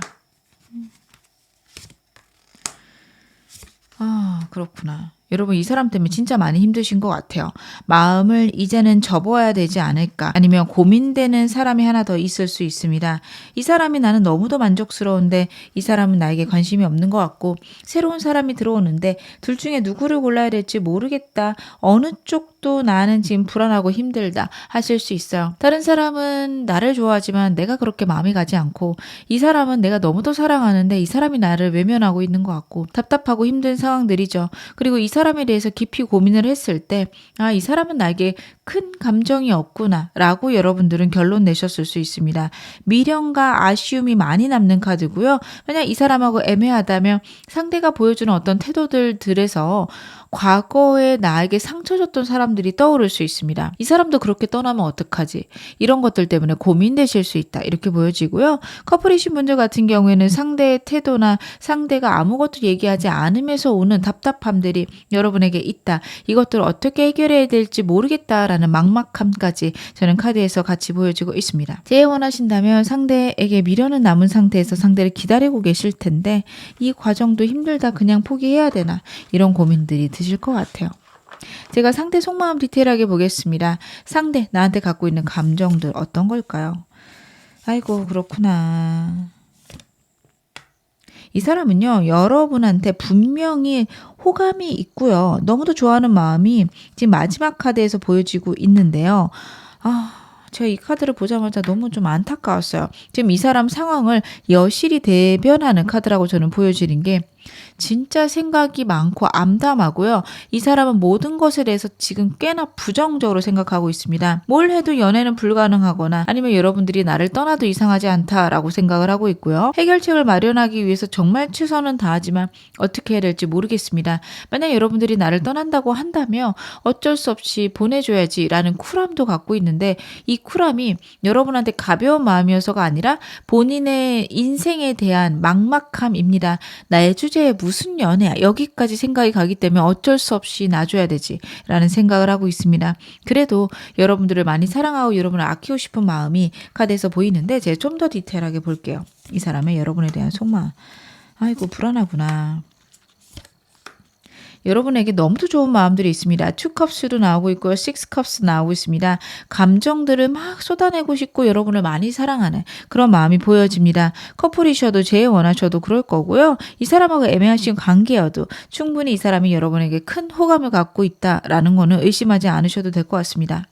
아, 그렇구나. 여러분 이 사람 때문에 진짜 많이 힘드신 것 같아요. 마음을 이제는 접어야 되지 않을까 아니면 고민되는 사람이 하나 더 있을 수 있습니다. 이 사람이 나는 너무도 만족스러운데 이 사람은 나에게 관심이 없는 것 같고 새로운 사람이 들어오는데 둘 중에 누구를 골라야 될지 모르겠다. 어느 쪽도 나는 지금 불안하고 힘들다 하실 수 있어요. 다른 사람은 나를 좋아하지만 내가 그렇게 마음이 가지 않고 이 사람은 내가 너무도 사랑하는데 이 사람이 나를 외면하고 있는 것 같고 답답하고 힘든 상황들이죠. 그리고 이 사람에 대해서 깊이 고민을 했을 때 이 사람은 나에게 큰 감정이 없구나 라고 여러분들은 결론 내셨을 수 있습니다. 미련과 아쉬움이 많이 남는 카드고요. 만약 이 사람하고 애매하다면 상대가 보여주는 어떤 태도들에서 과거에 나에게 상처 줬던 사람들이 떠오를 수 있습니다. 이 사람도 그렇게 떠나면 어떡하지? 이런 것들 때문에 고민되실 수 있다. 이렇게 보여지고요. 커플이신 분들 같은 경우에는 상대의 태도나 상대가 아무것도 얘기하지 않으면서 오는 답답함들이 여러분에게 있다. 이것들을 어떻게 해결해야 될지 모르겠다라는 막막함까지 저는 카드에서 같이 보여지고 있습니다. 재혼하신다면 상대에게 미련은 남은 상태에서 상대를 기다리고 계실 텐데 이 과정도 힘들다. 그냥 포기해야 되나? 이런 고민들이 드실 것 같아요. 제가 상대 속마음 디테일하게 보겠습니다. 상대 나한테 갖고 있는 감정들 어떤 걸까요? 아이고 그렇구나. 이 사람은요 여러분한테 분명히 호감이 있고요. 너무도 좋아하는 마음이 지금 마지막 카드에서 보여지고 있는데요. 제가 이 카드를 보자마자 너무 좀 안타까웠어요. 지금 이 사람 상황을 여실히 대변하는 카드라고 저는 보여지는 게 진짜 생각이 많고 암담하고요. 이 사람은 모든 것에 대해서 지금 꽤나 부정적으로 생각하고 있습니다. 뭘 해도 연애는 불가능하거나 아니면 여러분들이 나를 떠나도 이상하지 않다라고 생각을 하고 있고요. 해결책을 마련하기 위해서 정말 최선은 다하지만 어떻게 해야 될지 모르겠습니다. 만약 여러분들이 나를 떠난다고 한다면 어쩔 수 없이 보내줘야지라는 쿨함도 갖고 있는데 이 쿨함이 여러분한테 가벼운 마음이어서가 아니라 본인의 인생에 대한 막막함입니다. 나의 주제 주제에 무슨 연애야 여기까지 생각이 가기 때문에 어쩔 수 없이 놔줘야 되지라는 생각을 하고 있습니다. 그래도 여러분들을 많이 사랑하고 여러분을 아끼고 싶은 마음이 카드에서 보이는데 제가 좀 더 디테일하게 볼게요. 이 사람의 여러분에 대한 속마음. 아이고 불안하구나. 여러분에게 너무도 좋은 마음들이 있습니다. 2컵스도 나오고 있고요. 6컵스 나오고 있습니다. 감정들을 막 쏟아내고 싶고 여러분을 많이 사랑하는 그런 마음이 보여집니다. 커플이셔도 원하셔도 그럴 거고요. 이 사람하고 애매하신 관계여도 충분히 이 사람이 여러분에게 큰 호감을 갖고 있다라는 거는 의심하지 않으셔도 될 것 같습니다.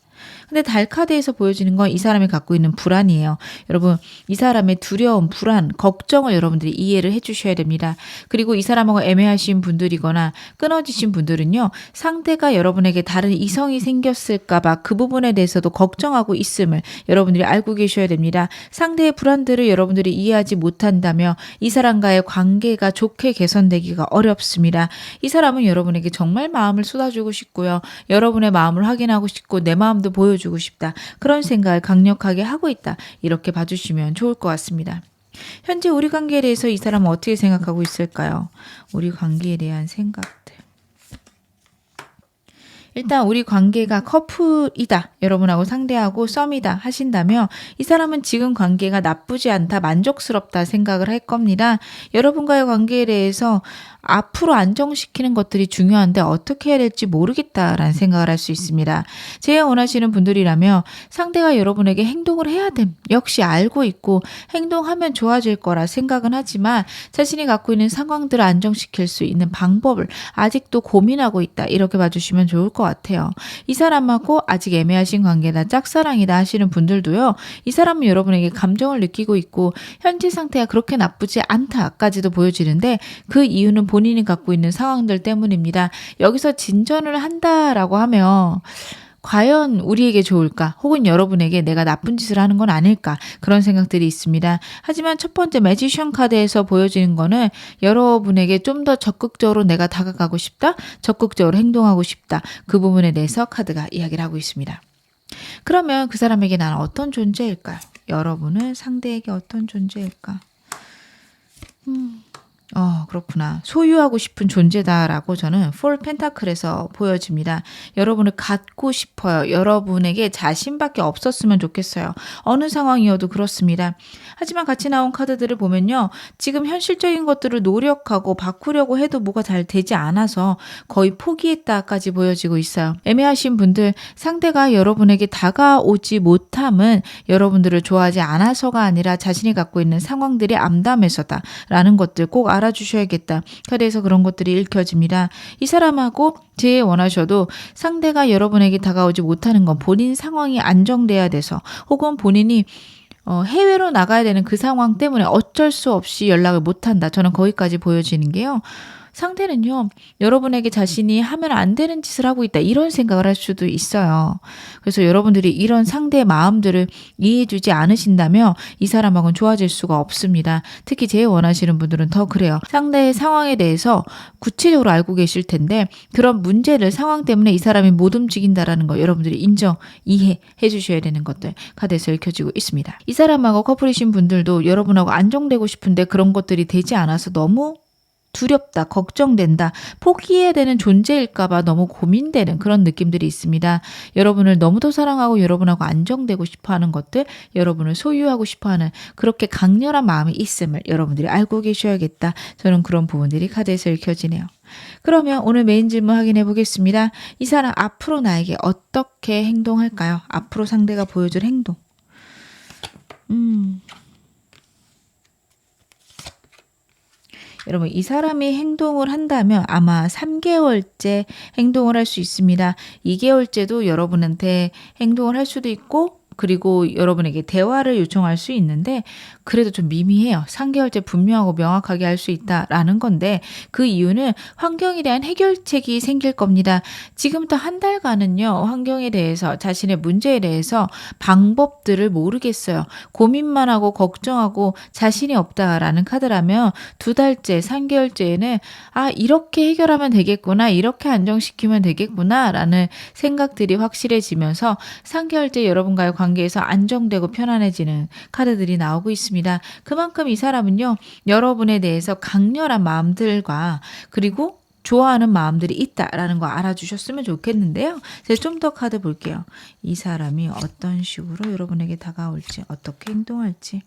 근데 달 카드에서 보여지는 건 이 사람이 갖고 있는 불안이에요. 여러분 이 사람의 두려움, 불안, 걱정을 여러분들이 이해를 해주셔야 됩니다. 그리고 이 사람하고 애매하신 분들이거나 끊어지신 분들은요. 상대가 여러분에게 다른 이성이 생겼을까 봐 그 부분에 대해서도 걱정하고 있음을 여러분들이 알고 계셔야 됩니다. 상대의 불안들을 여러분들이 이해하지 못한다면 이 사람과의 관계가 좋게 개선되기가 어렵습니다. 이 사람은 여러분에게 정말 마음을 쏟아주고 싶고요. 여러분의 마음을 확인하고 싶고 내 마음도 보여주고 싶다. 그런 생각을 강력하게 하고 있다. 이렇게 봐주시면 좋을 것 같습니다. 현재 우리 관계에 대해서 이 사람은 어떻게 생각하고 있을까요? 우리 관계에 대한 생각들. 일단 우리 관계가 커플이다. 여러분하고 상대하고 썸이다 하신다면 이 사람은 지금 관계가 나쁘지 않다. 만족스럽다 생각을 할 겁니다. 여러분과의 관계에 대해서 앞으로 안정시키는 것들이 중요한데 어떻게 해야 될지 모르겠다라는 생각을 할 수 있습니다. 제가 원하시는 분들이라면 상대가 여러분에게 행동을 해야 됨 역시 알고 있고 행동하면 좋아질 거라 생각은 하지만 자신이 갖고 있는 상황들을 안정시킬 수 있는 방법을 아직도 고민하고 있다. 이렇게 봐주시면 좋을 것 같아요. 이 사람하고 아직 애매하신 관계다. 짝사랑이다 하시는 분들도요. 이 사람은 여러분에게 감정을 느끼고 있고 현재 상태가 그렇게 나쁘지 않다까지도 보여지는데 그 이유는 본인이 갖고 있는 상황들 때문입니다. 여기서 진전을 한다라고 하면 과연 우리에게 좋을까? 혹은 여러분에게 내가 나쁜 짓을 하는 건 아닐까? 그런 생각들이 있습니다. 하지만 첫 번째 매지션 카드에서 보여지는 거는 여러분에게 좀 더 적극적으로 내가 다가가고 싶다? 적극적으로 행동하고 싶다. 그 부분에 대해서 카드가 이야기를 하고 있습니다. 그러면 그 사람에게 나는 어떤 존재일까요? 여러분은 상대에게 어떤 존재일까? 그렇구나. 소유하고 싶은 존재다라고 저는 폴 펜타클에서 보여집니다. 여러분을 갖고 싶어요. 여러분에게 자신밖에 없었으면 좋겠어요. 어느 상황이어도 그렇습니다. 하지만 같이 나온 카드들을 보면요. 지금 현실적인 것들을 노력하고 바꾸려고 해도 뭐가 잘 되지 않아서 거의 포기했다까지 보여지고 있어요. 애매하신 분들, 상대가 여러분에게 다가오지 못함은 여러분들을 좋아하지 않아서가 아니라 자신이 갖고 있는 상황들이 암담해서다라는 것들 꼭 알아주셔야겠다. 카드에서 그런 것들이 읽혀집니다. 이 사람하고 원하셔도 상대가 여러분에게 다가오지 못하는 건 본인 상황이 안정돼야 돼서 혹은 본인이 해외로 나가야 되는 그 상황 때문에 어쩔 수 없이 연락을 못한다. 저는 거기까지 보여지는 게요. 상대는요. 여러분에게 자신이 하면 안 되는 짓을 하고 있다. 이런 생각을 할 수도 있어요. 그래서 여러분들이 이런 상대의 마음들을 이해해주지 않으신다면 이 사람하고는 좋아질 수가 없습니다. 특히 제일 원하시는 분들은 더 그래요. 상대의 상황에 대해서 구체적으로 알고 계실 텐데 그런 문제를 상황 때문에 이 사람이 못 움직인다라는 거 여러분들이 인정, 이해해 주셔야 되는 것들 카드에서 읽혀지고 있습니다. 이 사람하고 커플이신 분들도 여러분하고 안정되고 싶은데 그런 것들이 되지 않아서 너무 두렵다, 걱정된다, 포기해야 되는 존재일까봐 너무 고민되는 그런 느낌들이 있습니다. 여러분을 너무도 사랑하고 여러분하고 안정되고 싶어하는 것들, 여러분을 소유하고 싶어하는 그렇게 강렬한 마음이 있음을 여러분들이 알고 계셔야겠다. 저는 그런 부분들이 카드에서 읽혀지네요. 그러면 오늘 메인 질문 확인해 보겠습니다. 이 사람 앞으로 나에게 어떻게 행동할까요? 앞으로 상대가 보여줄 행동. 여러분 이 사람이 행동을 한다면 아마 3개월째 행동을 할 수 있습니다. 2개월째도 여러분한테 행동을 할 수도 있고 그리고 여러분에게 대화를 요청할 수 있는데 그래도 좀 미미해요. 3개월째 분명하고 명확하게 할 수 있다라는 건데 그 이유는 환경에 대한 해결책이 생길 겁니다. 지금부터 한 달간은요. 환경에 대해서 자신의 문제에 대해서 방법들을 모르겠어요. 고민만 하고 걱정하고 자신이 없다라는 카드라면 2달째, 3개월째에는 이렇게 해결하면 되겠구나. 이렇게 안정시키면 되겠구나 라는 생각들이 확실해지면서 3개월째 여러분과의 관계에서 안정되고 편안해지는 카드들이 나오고 있습니다. 그만큼 이 사람은요, 여러분에 대해서 강렬한 마음들과 그리고 좋아하는 마음들이 있다라는 거 알아주셨으면 좋겠는데요. 제가 좀 더 카드 볼게요. 이 사람이 어떤 식으로 여러분에게 다가올지, 어떻게 행동할지.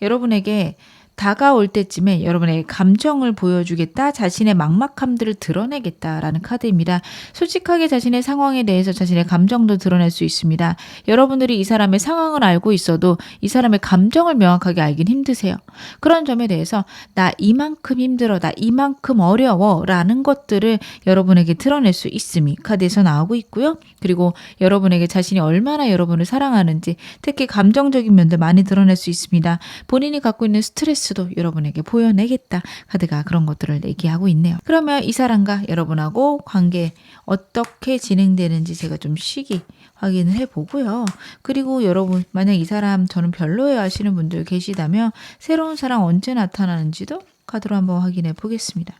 여러분에게 다가올 때쯤에 여러분의 감정을 보여주겠다, 자신의 막막함들을 드러내겠다라는 카드입니다. 솔직하게 자신의 상황에 대해서 자신의 감정도 드러낼 수 있습니다. 여러분들이 이 사람의 상황을 알고 있어도 이 사람의 감정을 명확하게 알긴 힘드세요. 그런 점에 대해서 나 이만큼 힘들어, 나 이만큼 어려워 라는 것들을 여러분에게 드러낼 수 있음이 카드에서 나오고 있고요. 그리고 여러분에게 자신이 얼마나 여러분을 사랑하는지, 특히 감정적인 면들 많이 드러낼 수 있습니다. 본인이 갖고 있는 스트레스도 여러분에게 보여내겠다. 카드가 그런 것들을 얘기하고 있네요. 그러면 이 사람과 여러분하고 관계 어떻게 진행되는지 제가 좀 시기 확인을 해보고요. 그리고 여러분 만약 이 사람 저는 별로예요 하시는 분들 계시다면 새로운 사람 언제 나타나는지도 카드로 한번 확인해 보겠습니다.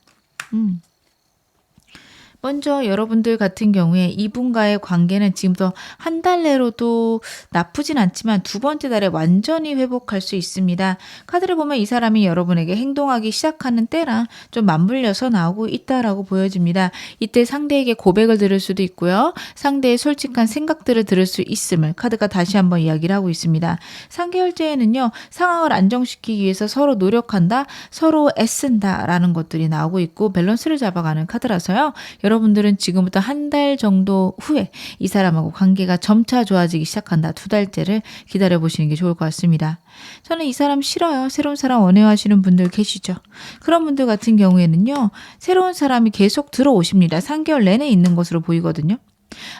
먼저 여러분들 같은 경우에 이분과의 관계는 지금부터 한 달 내로도 나쁘진 않지만 두 번째 달에 완전히 회복할 수 있습니다. 카드를 보면 이 사람이 여러분에게 행동하기 시작하는 때랑 좀 맞물려서 나오고 있다라고 보여집니다. 이때 상대에게 고백을 들을 수도 있고요. 상대의 솔직한 생각들을 들을 수 있음을 카드가 다시 한번 이야기를 하고 있습니다. 3개월째에는요. 상황을 안정시키기 위해서 서로 노력한다, 서로 애쓴다 라는 것들이 나오고 있고 밸런스를 잡아가는 카드라서요. 여러분들은 지금부터 한 달 정도 후에 이 사람하고 관계가 점차 좋아지기 시작한다. 2달째를 기다려보시는 게 좋을 것 같습니다. 저는 이 사람 싫어요. 새로운 사람 원해요 하시는 분들 계시죠. 그런 분들 같은 경우에는요. 새로운 사람이 계속 들어오십니다. 3개월 내내 있는 것으로 보이거든요.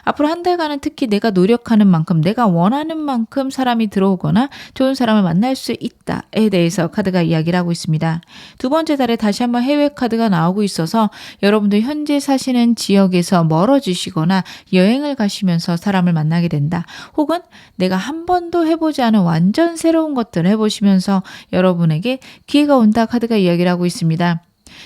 앞으로 한 달간은 특히 내가 노력하는 만큼, 내가 원하는 만큼 사람이 들어오거나 좋은 사람을 만날 수 있다에 대해서 카드가 이야기를 하고 있습니다. 두 번째 달에 다시 한번 해외 카드가 나오고 있어서 여러분들 현재 사시는 지역에서 멀어지시거나 여행을 가시면서 사람을 만나게 된다. 혹은 내가 한 번도 해보지 않은 완전 새로운 것들을 해보시면서 여러분에게 기회가 온다. 카드가 이야기를 하고 있습니다.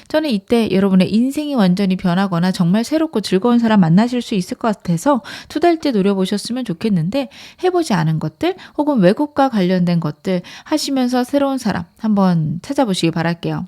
저는 이때 여러분의 인생이 완전히 변하거나 정말 새롭고 즐거운 사람 만나실 수 있을 것 같아서 2달째 노려보셨으면 좋겠는데 해보지 않은 것들 혹은 외국과 관련된 것들 하시면서 새로운 사람 한번 찾아보시기 바랄게요.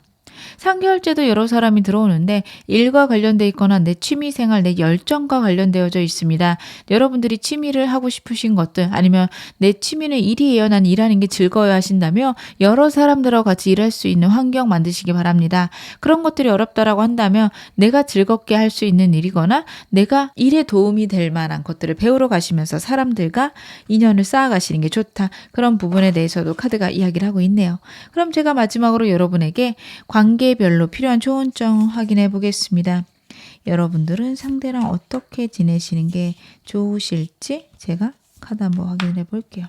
3개월째도 여러 사람이 들어오는데 일과 관련돼 있거나 내 취미생활, 내 열정과 관련되어져 있습니다. 여러분들이 취미를 하고 싶으신 것들 아니면 내 취미는 일이에요. 난 일하는 게 즐거워요 하신다며 여러 사람들하고 같이 일할 수 있는 환경 만드시기 바랍니다. 그런 것들이 어렵다라고 한다면 내가 즐겁게 할 수 있는 일이거나 내가 일에 도움이 될 만한 것들을 배우러 가시면서 사람들과 인연을 쌓아가시는 게 좋다. 그런 부분에 대해서도 카드가 이야기를 하고 있네요. 그럼 제가 마지막으로 여러분에게 관계별로 필요한 조언점 확인해 보겠습니다. 여러분들은 상대랑 어떻게 지내시는 게 좋으실지 제가 카드 한번 확인해 볼게요.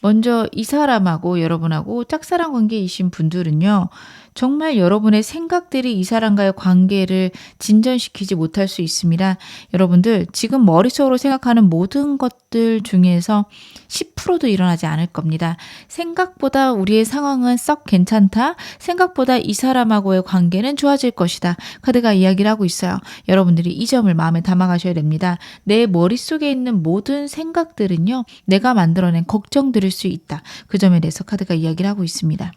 먼저 이 사람하고 여러분하고 짝사랑 관계이신 분들은요. 정말 여러분의 생각들이 이 사람과의 관계를 진전시키지 못할 수 있습니다. 여러분들 지금 머릿속으로 생각하는 모든 것들 중에서 10%도 일어나지 않을 겁니다. 생각보다 우리의 상황은 썩 괜찮다. 생각보다 이 사람하고의 관계는 좋아질 것이다. 카드가 이야기를 하고 있어요. 여러분들이 이 점을 마음에 담아가셔야 됩니다. 내 머릿속에 있는 모든 생각들은요. 내가 만들어낸 걱정들일 수 있다. 그 점에 대해서 카드가 이야기를 하고 있습니다.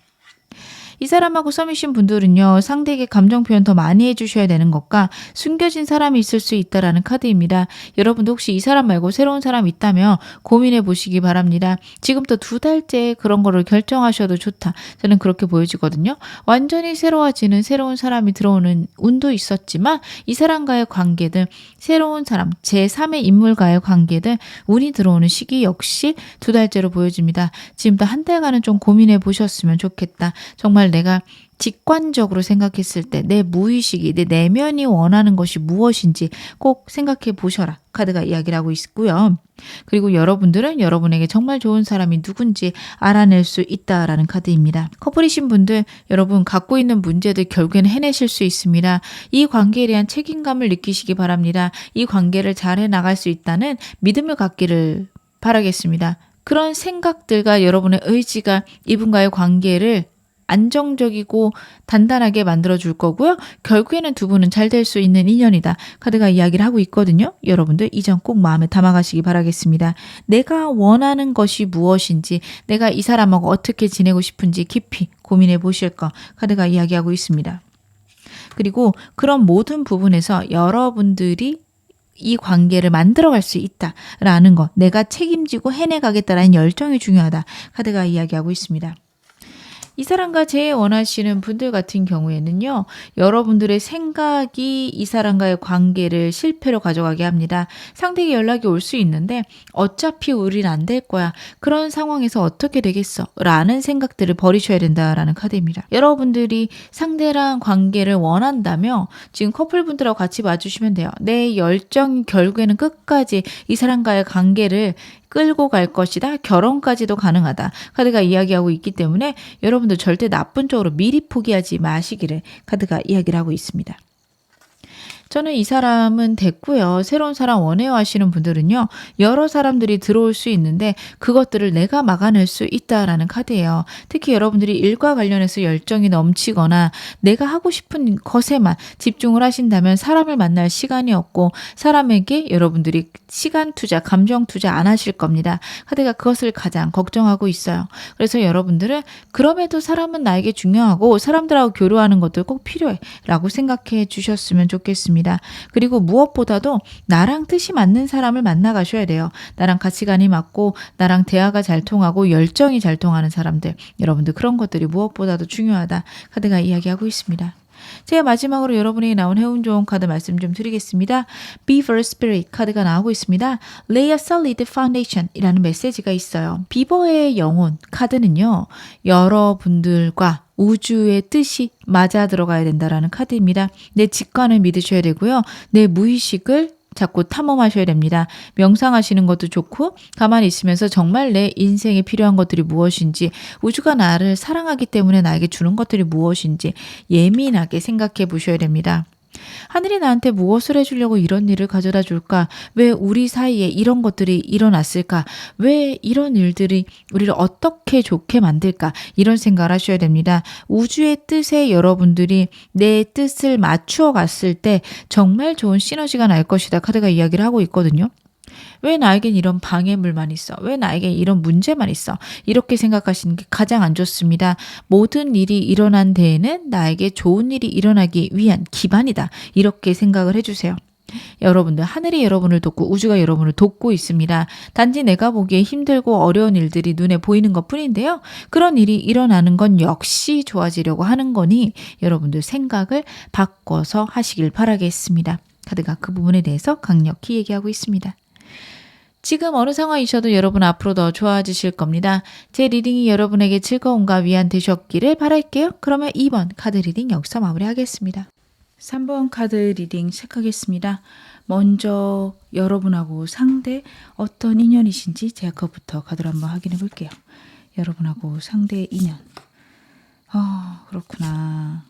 이 사람하고 썸이신 분들은요. 상대에게 감정 표현 더 많이 해주셔야 되는 것과 숨겨진 사람이 있을 수 있다라는 카드입니다. 여러분도 혹시 이 사람 말고 새로운 사람이 있다면 고민해 보시기 바랍니다. 지금부터 2달째 그런 거를 결정하셔도 좋다. 저는 그렇게 보여지거든요. 완전히 새로워지는 새로운 사람이 들어오는 운도 있었지만 이 사람과의 관계든 새로운 사람, 제3의 인물과의 관계든 운이 들어오는 시기 역시 2달째로 보여집니다. 지금부터 한 달간은 좀 고민해 보셨으면 좋겠다. 정말 내가 직관적으로 생각했을 때 내 무의식이, 내 내면이 원하는 것이 무엇인지 꼭 생각해 보셔라. 카드가 이야기를 하고 있고요. 그리고 여러분들은 여러분에게 정말 좋은 사람이 누군지 알아낼 수 있다라는 카드입니다. 커플이신 분들, 여러분 갖고 있는 문제들 결국에는 해내실 수 있습니다. 이 관계에 대한 책임감을 느끼시기 바랍니다. 이 관계를 잘 해나갈 수 있다는 믿음을 갖기를 바라겠습니다. 그런 생각들과 여러분의 의지가 이분과의 관계를 안정적이고 단단하게 만들어줄 거고요. 결국에는 두 분은 잘 될 수 있는 인연이다. 카드가 이야기를 하고 있거든요. 여러분들 이 점 꼭 마음에 담아가시기 바라겠습니다. 내가 원하는 것이 무엇인지, 내가 이 사람하고 어떻게 지내고 싶은지 깊이 고민해 보실 거 카드가 이야기하고 있습니다. 그리고 그런 모든 부분에서 여러분들이 이 관계를 만들어갈 수 있다라는 것, 내가 책임지고 해내가겠다라는 열정이 중요하다. 카드가 이야기하고 있습니다. 이 사람과 제일 원하시는 분들 같은 경우에는요. 여러분들의 생각이 이 사람과의 관계를 실패로 가져가게 합니다. 상대에게 연락이 올 수 있는데 어차피 우린 안 될 거야. 그런 상황에서 어떻게 되겠어? 라는 생각들을 버리셔야 된다라는 카드입니다. 여러분들이 상대랑 관계를 원한다면 지금 커플분들하고 같이 봐주시면 돼요. 내 열정이 결국에는 끝까지 이 사람과의 관계를 끌고 갈 것이다. 결혼까지도 가능하다. 카드가 이야기하고 있기 때문에 여러분들 절대 나쁜 쪽으로 미리 포기하지 마시기를 카드가 이야기를 하고 있습니다. 저는 이 사람은 됐고요. 새로운 사람 원해요 하시는 분들은요. 여러 사람들이 들어올 수 있는데 그것들을 내가 막아낼 수 있다라는 카드예요. 특히 여러분들이 일과 관련해서 열정이 넘치거나 내가 하고 싶은 것에만 집중을 하신다면 사람을 만날 시간이 없고 사람에게 여러분들이 시간 투자, 감정 투자 안 하실 겁니다. 카드가 그것을 가장 걱정하고 있어요. 그래서 여러분들은 그럼에도 사람은 나에게 중요하고 사람들하고 교류하는 것도 꼭 필요해 라고 생각해 주셨으면 좋겠습니다. 그리고 무엇보다도 나랑 뜻이 맞는 사람을 만나 가셔야 돼요. 나랑 가치관이 맞고 나랑 대화가 잘 통하고 열정이 잘 통하는 사람들. 여러분들 그런 것들이 무엇보다도 중요하다. 카드가 이야기하고 있습니다. 제가 마지막으로 여러분에게 나온 해운 좋은 카드 말씀 좀 드리겠습니다. Beaver Spirit 카드가 나오고 있습니다. Lay a solid foundation 이라는 메시지가 있어요. 비버의 영혼 카드는요. 여러분들과 우주의 뜻이 맞아 들어가야 된다라는 카드입니다. 내 직관을 믿으셔야 되고요. 내 무의식을 자꾸 탐험하셔야 됩니다. 명상하시는 것도 좋고 가만히 있으면서 정말 내 인생에 필요한 것들이 무엇인지 우주가 나를 사랑하기 때문에 나에게 주는 것들이 무엇인지 예민하게 생각해 보셔야 됩니다. 하늘이 나한테 무엇을 해주려고 이런 일을 가져다 줄까? 왜 우리 사이에 이런 것들이 일어났을까? 왜 이런 일들이 우리를 어떻게 좋게 만들까? 이런 생각을 하셔야 됩니다. 우주의 뜻에 여러분들이 내 뜻을 맞추어 갔을 때 정말 좋은 시너지가 날 것이다. 카드가 이야기를 하고 있거든요. 왜 나에겐 이런 방해물만 있어? 왜 나에겐 이런 문제만 있어? 이렇게 생각하시는 게 가장 안 좋습니다. 모든 일이 일어난 데에는 나에게 좋은 일이 일어나기 위한 기반이다. 이렇게 생각을 해주세요. 여러분들 하늘이 여러분을 돕고 우주가 여러분을 돕고 있습니다. 단지 내가 보기에 힘들고 어려운 일들이 눈에 보이는 것뿐인데요. 그런 일이 일어나는 건 역시 좋아지려고 하는 거니 여러분들 생각을 바꿔서 하시길 바라겠습니다. 카드가 그 부분에 대해서 강력히 얘기하고 있습니다. 지금 어느 상황이셔도 여러분 앞으로 더 좋아지실 겁니다. 제 리딩이 여러분에게 즐거움과 위안 되셨기를 바랄게요. 그러면 2번 카드 리딩 여기서 마무리하겠습니다. 3번 카드 리딩 시작하겠습니다. 먼저 여러분하고 상대 어떤 인연이신지 제가 그것부터 카드를 한번 확인해 볼게요. 여러분하고 상대의 인연. 그렇구나.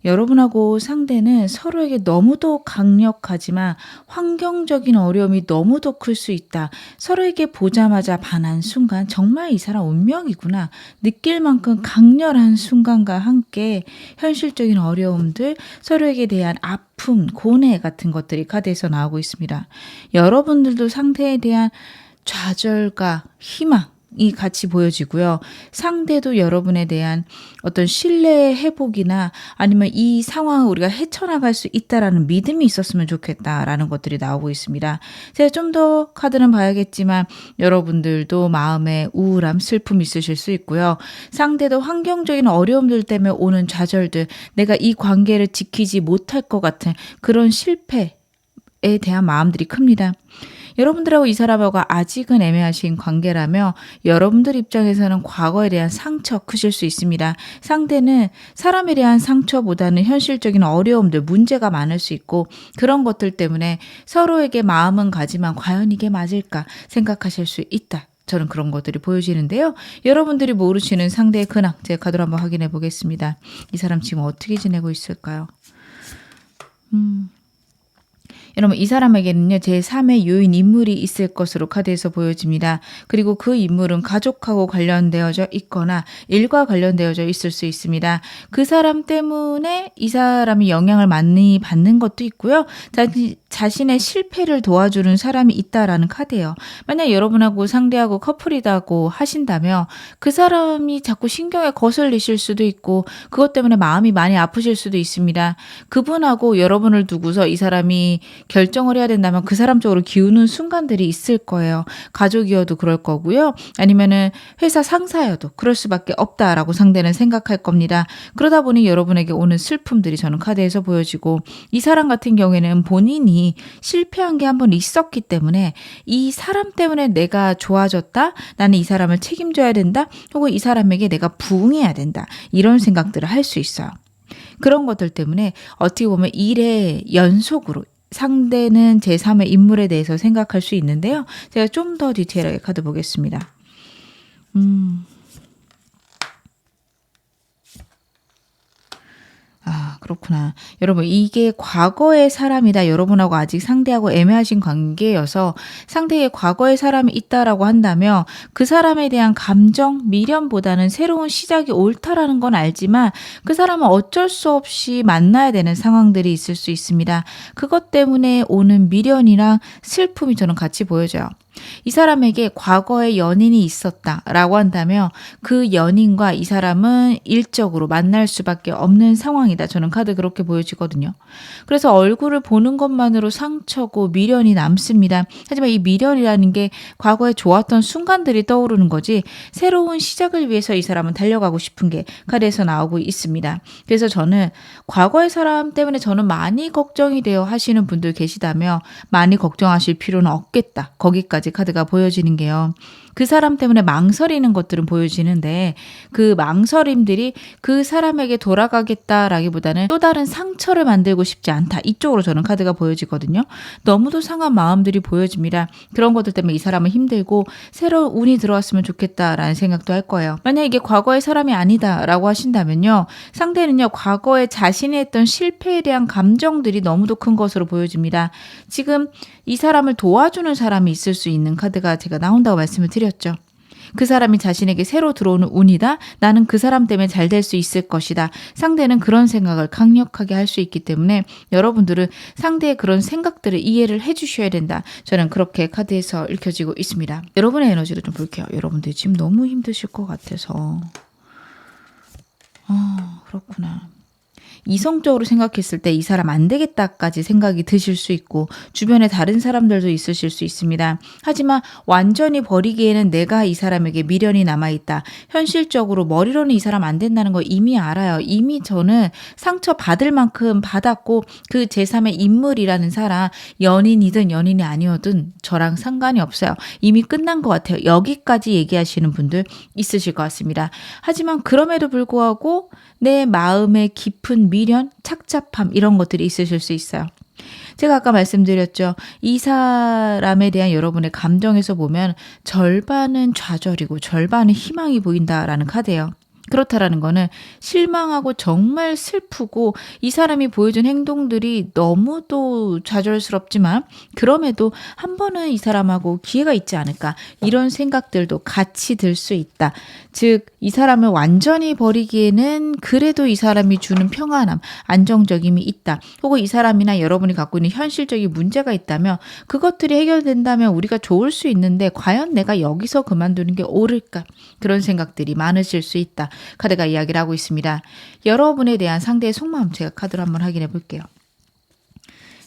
여러분하고 상대는 서로에게 너무도 강력하지만 환경적인 어려움이 너무도 클 수 있다. 서로에게 보자마자 반한 순간 정말 이 사람 운명이구나. 느낄 만큼 강렬한 순간과 함께 현실적인 어려움들, 서로에게 대한 아픔, 고뇌 같은 것들이 카드에서 나오고 있습니다. 여러분들도 상대에 대한 좌절과 희망, 이 같이 보여지고요. 상대도 여러분에 대한 어떤 신뢰의 회복이나 아니면 이 상황을 우리가 헤쳐나갈 수 있다라는 믿음이 있었으면 좋겠다라는 것들이 나오고 있습니다. 제가 좀 더 카드는 봐야겠지만 여러분들도 마음에 우울함, 슬픔이 있으실 수 있고요. 상대도 환경적인 어려움들 때문에 오는 좌절들, 내가 이 관계를 지키지 못할 것 같은 그런 실패에 대한 마음들이 큽니다. 여러분들하고 이 사람하고 아직은 애매하신 관계라며 여러분들 입장에서는 과거에 대한 상처 크실 수 있습니다. 상대는 사람에 대한 상처보다는 현실적인 어려움들, 문제가 많을 수 있고 그런 것들 때문에 서로에게 마음은 가지만 과연 이게 맞을까 생각하실 수 있다. 저는 그런 것들이 보여지는데요. 여러분들이 모르시는 상대의 근황, 제가 카드로 한번 확인해 보겠습니다. 이 사람 지금 어떻게 지내고 있을까요? 여러분 이 사람에게는요 제3의 요인 인물이 있을 것으로 카드에서 보여집니다. 그리고 그 인물은 가족하고 관련되어져 있거나 일과 관련되어져 있을 수 있습니다. 그 사람 때문에 이 사람이 영향을 많이 받는 것도 있고요. 자신의 실패를 도와주는 사람이 있다라는 카드예요. 만약 여러분하고 상대하고 커플이다고 하신다면 그 사람이 자꾸 신경에 거슬리실 수도 있고 그것 때문에 마음이 많이 아프실 수도 있습니다. 그분하고 여러분을 두고서 이 사람이 결정을 해야 된다면 그 사람 쪽으로 기우는 순간들이 있을 거예요. 가족이어도 그럴 거고요. 아니면은 회사 상사여도 그럴 수밖에 없다라고 상대는 생각할 겁니다. 그러다 보니 여러분에게 오는 슬픔들이 저는 카드에서 보여지고 이 사람 같은 경우에는 본인이 실패한 게 한 번 있었기 때문에 이 사람 때문에 내가 좋아졌다. 나는 이 사람을 책임져야 된다. 혹은 이 사람에게 내가 부응해야 된다. 이런 생각들을 할 수 있어요. 그런 것들 때문에 어떻게 보면 일의 연속으로 상대는 제3의 인물에 대해서 생각할 수 있는데요. 제가 좀 더 디테일하게 카드 보겠습니다. 그렇구나. 여러분 이게 과거의 사람이다. 여러분하고 아직 상대하고 애매하신 관계여서 상대의 과거의 사람이 있다라고 한다면 그 사람에 대한 감정, 미련보다는 새로운 시작이 옳다라는 건 알지만 그 사람은 어쩔 수 없이 만나야 되는 상황들이 있을 수 있습니다. 그것 때문에 오는 미련이랑 슬픔이 저는 같이 보여져요. 이 사람에게 과거에 연인이 있었다라고 한다면 그 연인과 이 사람은 일적으로 만날 수밖에 없는 상황이다. 저는 카드 그렇게 보여지거든요. 그래서 얼굴을 보는 것만으로 상처고 미련이 남습니다. 하지만 이 미련이라는 게 과거에 좋았던 순간들이 떠오르는 거지 새로운 시작을 위해서 이 사람은 달려가고 싶은 게 카드에서 나오고 있습니다. 그래서 저는 과거의 사람 때문에 저는 많이 걱정이 되어 하시는 분들 계시다면 많이 걱정하실 필요는 없겠다. 거기까지 카드가 보여지는 게요. 그 사람 때문에 망설이는 것들은 보여지는데 그 망설임들이 그 사람에게 돌아가겠다라기보다는 또 다른 상처를 만들고 싶지 않다. 이쪽으로 저는 카드가 보여지거든요. 너무도 상한 마음들이 보여집니다. 그런 것들 때문에 이 사람은 힘들고 새로운 운이 들어왔으면 좋겠다라는 생각도 할 거예요. 만약 이게 과거의 사람이 아니다라고 하신다면요. 상대는요. 과거에 자신이 했던 실패에 대한 감정들이 너무도 큰 것으로 보여집니다. 지금 이 사람을 도와주는 사람이 있을 수 있는 카드가 제가 나온다고 말씀을 드렸죠. 그 사람이 자신에게 새로 들어오는 운이다. 나는 그 사람 때문에 잘 될 수 있을 것이다. 상대는 그런 생각을 강력하게 할 수 있기 때문에 여러분들은 상대의 그런 생각들을 이해를 해주셔야 된다. 저는 그렇게 카드에서 읽혀지고 있습니다. 여러분의 에너지를 좀 볼게요. 여러분들이 지금 너무 힘드실 것 같아서. 그렇구나. 이성적으로 생각했을 때 이 사람 안 되겠다까지 생각이 드실 수 있고 주변에 다른 사람들도 있으실 수 있습니다. 하지만 완전히 버리기에는 내가 이 사람에게 미련이 남아있다. 현실적으로 머리로는 이 사람 안 된다는 거 이미 알아요. 이미 저는 상처 받을 만큼 받았고 그 제3의 인물이라는 사람 연인이든 연인이 아니어든 저랑 상관이 없어요. 이미 끝난 것 같아요. 여기까지 얘기하시는 분들 있으실 것 같습니다. 하지만 그럼에도 불구하고 내 마음의 깊은 미련, 착잡함 이런 것들이 있으실 수 있어요. 제가 아까 말씀드렸죠. 이 사람에 대한 여러분의 감정에서 보면 절반은 좌절이고 절반은 희망이 보인다라는 카드예요. 그렇다라는 거는 실망하고 정말 슬프고 이 사람이 보여준 행동들이 너무도 좌절스럽지만 그럼에도 한 번은 이 사람하고 기회가 있지 않을까 이런 생각들도 같이 들 수 있다. 즉 이 사람을 완전히 버리기에는 그래도 이 사람이 주는 평안함, 안정적임이 있다. 혹은 이 사람이나 여러분이 갖고 있는 현실적인 문제가 있다면 그것들이 해결된다면 우리가 좋을 수 있는데 과연 내가 여기서 그만두는 게 옳을까? 그런 생각들이 많으실 수 있다. 카드가 이야기를 하고 있습니다. 여러분에 대한 상대의 속마음 제가 카드로 한번 확인해 볼게요.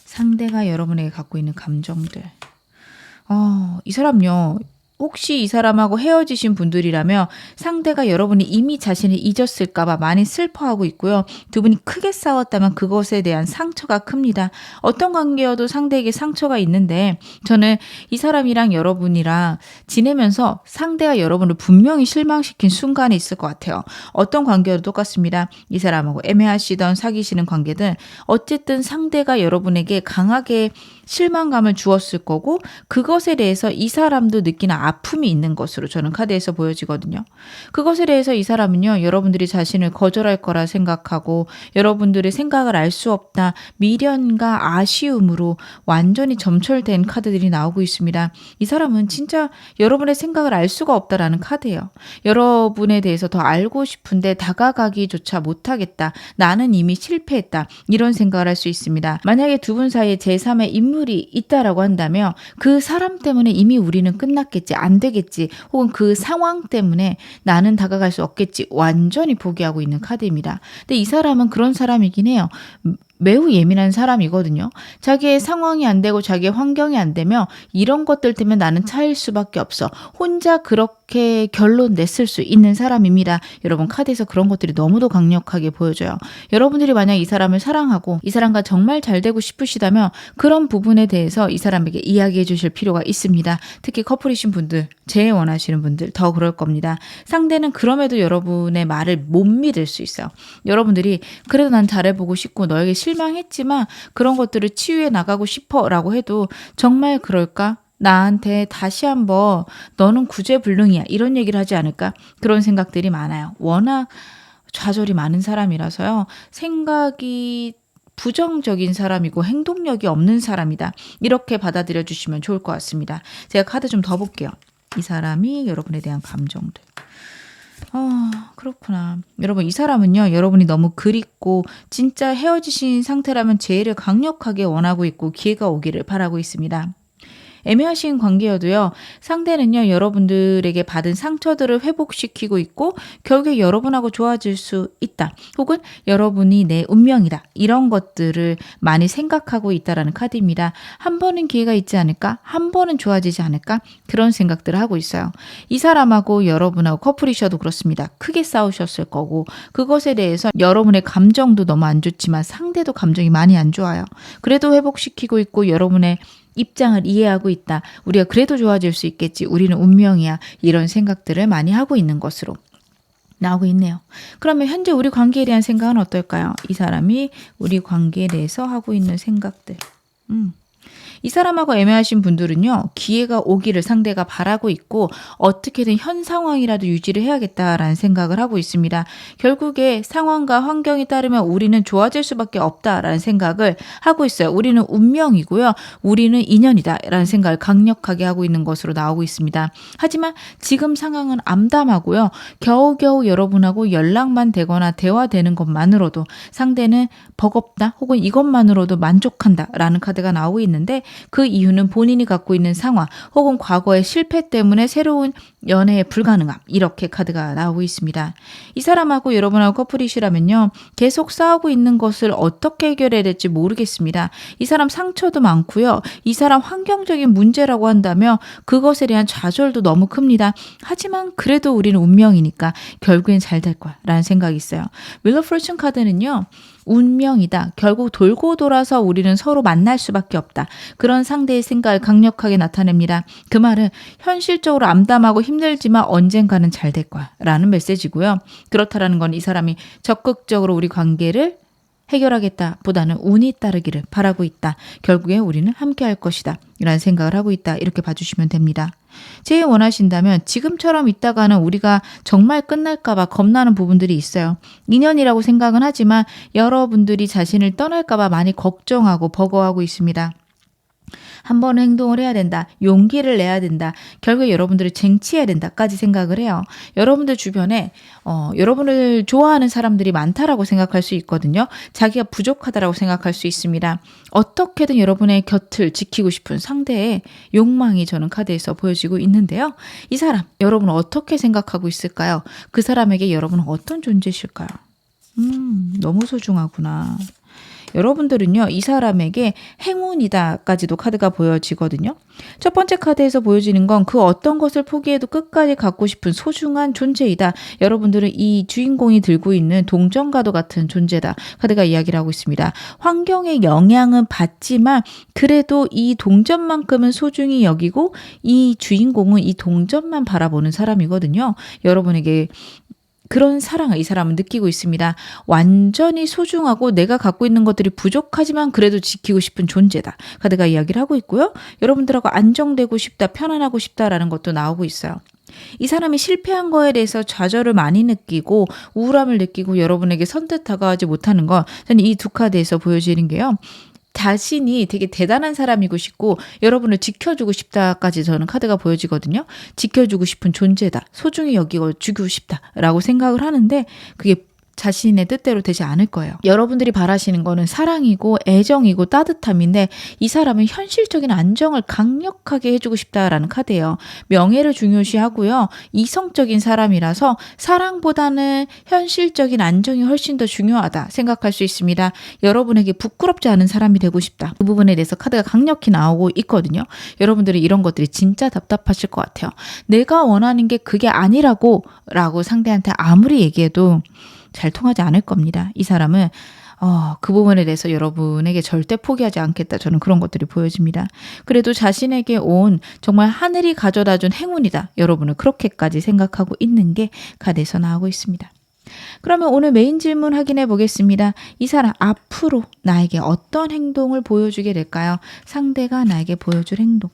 상대가 여러분에게 갖고 있는 감정들. 이 사람요. 혹시 이 사람하고 헤어지신 분들이라면 상대가 여러분이 이미 자신을 잊었을까봐 많이 슬퍼하고 있고요. 두 분이 크게 싸웠다면 그것에 대한 상처가 큽니다. 어떤 관계여도 상대에게 상처가 있는데 저는 이 사람이랑 여러분이랑 지내면서 상대가 여러분을 분명히 실망시킨 순간이 있을 것 같아요. 어떤 관계여도 똑같습니다. 이 사람하고 애매하시던 사귀시는 관계든 어쨌든 상대가 여러분에게 강하게 실망감을 주었을 거고 그것에 대해서 이 사람도 느끼는 아픔이 있는 것으로 저는 카드에서 보여지거든요. 그것에 대해서 이 사람은요, 여러분들이 자신을 거절할 거라 생각하고 여러분들의 생각을 알 수 없다, 미련과 아쉬움으로 완전히 점철된 카드들이 나오고 있습니다. 이 사람은 진짜 여러분의 생각을 알 수가 없다라는 카드예요. 여러분에 대해서 더 알고 싶은데 다가가기조차 못하겠다. 나는 이미 실패했다. 이런 생각을 할 수 있습니다. 만약에 두 분 사이에 제3의 인물이 있다라고 한다면 그 사람 때문에 이미 우리는 끝났겠지, 안 되겠지, 혹은 그 상황 때문에 나는 다가갈 수 없겠지, 완전히 포기하고 있는 카드입니다. 근데 이 사람은 그런 사람이긴 해요. 매우 예민한 사람이거든요. 자기의 상황이 안 되고 자기의 환경이 안 되면 이런 것들 때문에 나는 차일 수밖에 없어. 혼자 그렇게 결론 냈을 수 있는 사람입니다. 여러분, 카드에서 그런 것들이 너무도 강력하게 보여져요. 여러분들이 만약 이 사람을 사랑하고 이 사람과 정말 잘 되고 싶으시다면 그런 부분에 대해서 이 사람에게 이야기해 주실 필요가 있습니다. 특히 커플이신 분들, 재회 원하시는 분들 더 그럴 겁니다. 상대는 그럼에도 여러분의 말을 못 믿을 수 있어요. 여러분들이 그래도 난 잘해보고 싶고 너에게 실망했지만 그런 것들을 치유해 나가고 싶어 라고 해도 정말 그럴까? 나한테 다시 한번 너는 구제불능이야 이런 얘기를 하지 않을까? 그런 생각들이 많아요. 워낙 좌절이 많은 사람이라서요. 생각이 부정적인 사람이고 행동력이 없는 사람이다. 이렇게 받아들여 주시면 좋을 것 같습니다. 제가 카드 좀 더 볼게요. 이 사람이 여러분에 대한 감정들. 그렇구나. 여러분, 이 사람은요, 여러분이 너무 그립고 진짜 헤어지신 상태라면 재회를 강력하게 원하고 있고 기회가 오기를 바라고 있습니다. 애매하신 관계여도요, 상대는요, 여러분들에게 받은 상처들을 회복시키고 있고 결국에 여러분하고 좋아질 수 있다. 혹은 여러분이 내 운명이다. 이런 것들을 많이 생각하고 있다라는 카드입니다. 한 번은 기회가 있지 않을까? 한 번은 좋아지지 않을까? 그런 생각들을 하고 있어요. 이 사람하고 여러분하고 커플이셔도 그렇습니다. 크게 싸우셨을 거고 그것에 대해서 여러분의 감정도 너무 안 좋지만 상대도 감정이 많이 안 좋아요. 그래도 회복시키고 있고 여러분의 입장을 이해하고 있다. 우리가 그래도 좋아질 수 있겠지. 우리는 운명이야. 이런 생각들을 많이 하고 있는 것으로 나오고 있네요. 그러면 현재 우리 관계에 대한 생각은 어떨까요? 이 사람이 우리 관계에 대해서 하고 있는 생각들. 이 사람하고 애매하신 분들은요, 기회가 오기를 상대가 바라고 있고 어떻게든 현 상황이라도 유지를 해야겠다라는 생각을 하고 있습니다. 결국에 상황과 환경에 따르면 우리는 좋아질 수밖에 없다라는 생각을 하고 있어요. 우리는 운명이고요. 우리는 인연이다라는 생각을 강력하게 하고 있는 것으로 나오고 있습니다. 하지만 지금 상황은 암담하고요. 겨우겨우 여러분하고 연락만 되거나 대화되는 것만으로도 상대는 버겁다 혹은 이것만으로도 만족한다라는 카드가 나오고 있는데 그 이유는 본인이 갖고 있는 상황 혹은 과거의 실패 때문에 새로운 연애에 불가능함, 이렇게 카드가 나오고 있습니다. 이 사람하고 여러분하고 커플이시라면요, 계속 싸우고 있는 것을 어떻게 해결해야 될지 모르겠습니다. 이 사람 상처도 많고요. 이 사람 환경적인 문제라고 한다면 그것에 대한 좌절도 너무 큽니다. 하지만 그래도 우리는 운명이니까 결국엔 잘 될 거야 라는 생각이 있어요. 윌 오브 포춘 카드는요, 운명이다. 결국 돌고 돌아서 우리는 서로 만날 수밖에 없다. 그런 상대의 생각을 강력하게 나타냅니다. 그 말은 현실적으로 암담하고 힘들지만 언젠가는 잘 될 거야 라는 메시지고요. 그렇다라는 건 이 사람이 적극적으로 우리 관계를 해결하겠다 보다는 운이 따르기를 바라고 있다. 결국에 우리는 함께 할 것이다. 이런 생각을 하고 있다. 이렇게 봐주시면 됩니다. 제일 원하신다면 지금처럼 있다가는 우리가 정말 끝날까봐 겁나는 부분들이 있어요. 인연이라고 생각은 하지만 여러분들이 자신을 떠날까봐 많이 걱정하고 버거워하고 있습니다. 한 번 행동을 해야 된다. 용기를 내야 된다. 결국에 여러분들을 쟁취해야 된다까지 생각을 해요. 여러분들 주변에 여러분을 좋아하는 사람들이 많다라고 생각할 수 있거든요. 자기가 부족하다라고 생각할 수 있습니다. 어떻게든 여러분의 곁을 지키고 싶은 상대의 욕망이 저는 카드에서 보여지고 있는데요. 이 사람, 여러분은 어떻게 생각하고 있을까요? 그 사람에게 여러분은 어떤 존재실까요? 너무 소중하구나. 여러분들은요, 이 사람에게 행운이다까지도 카드가 보여지거든요. 첫 번째 카드에서 보여지는 건 그 어떤 것을 포기해도 끝까지 갖고 싶은 소중한 존재이다. 여러분들은 이 주인공이 들고 있는 동전과도 같은 존재다. 카드가 이야기를 하고 있습니다. 환경의 영향은 받지만 그래도 이 동전만큼은 소중히 여기고 이 주인공은 이 동전만 바라보는 사람이거든요. 여러분에게 그런 사랑을 이 사람은 느끼고 있습니다. 완전히 소중하고 내가 갖고 있는 것들이 부족하지만 그래도 지키고 싶은 존재다. 카드가 이야기를 하고 있고요. 여러분들하고 안정되고 싶다, 편안하고 싶다라는 것도 나오고 있어요. 이 사람이 실패한 거에 대해서 좌절을 많이 느끼고 우울함을 느끼고 여러분에게 선뜻 다가가지 못하는 건 저는 이 두 카드에서 보여지는 게요. 자신이 되게 대단한 사람이고 싶고 여러분을 지켜주고 싶다까지 저는 카드가 보여지거든요. 지켜주고 싶은 존재다. 소중히 여기고 주고 싶다라고 생각을 하는데 그게 자신의 뜻대로 되지 않을 거예요. 여러분들이 바라시는 거는 사랑이고 애정이고 따뜻함인데 이 사람은 현실적인 안정을 강력하게 해주고 싶다라는 카드예요. 명예를 중요시하고요. 이성적인 사람이라서 사랑보다는 현실적인 안정이 훨씬 더 중요하다 생각할 수 있습니다. 여러분에게 부끄럽지 않은 사람이 되고 싶다. 그 부분에 대해서 카드가 강력히 나오고 있거든요. 여러분들이 이런 것들이 진짜 답답하실 것 같아요. 내가 원하는 게 그게 아니라고 상대한테 아무리 얘기해도 잘 통하지 않을 겁니다. 이 사람은 그 부분에 대해서 여러분에게 절대 포기하지 않겠다. 저는 그런 것들이 보여집니다. 그래도 자신에게 온 정말 하늘이 가져다 준 행운이다. 여러분을 그렇게까지 생각하고 있는 게 카드에서 나오고 있습니다. 그러면 오늘 메인 질문 확인해 보겠습니다. 이 사람 앞으로 나에게 어떤 행동을 보여주게 될까요? 상대가 나에게 보여줄 행동.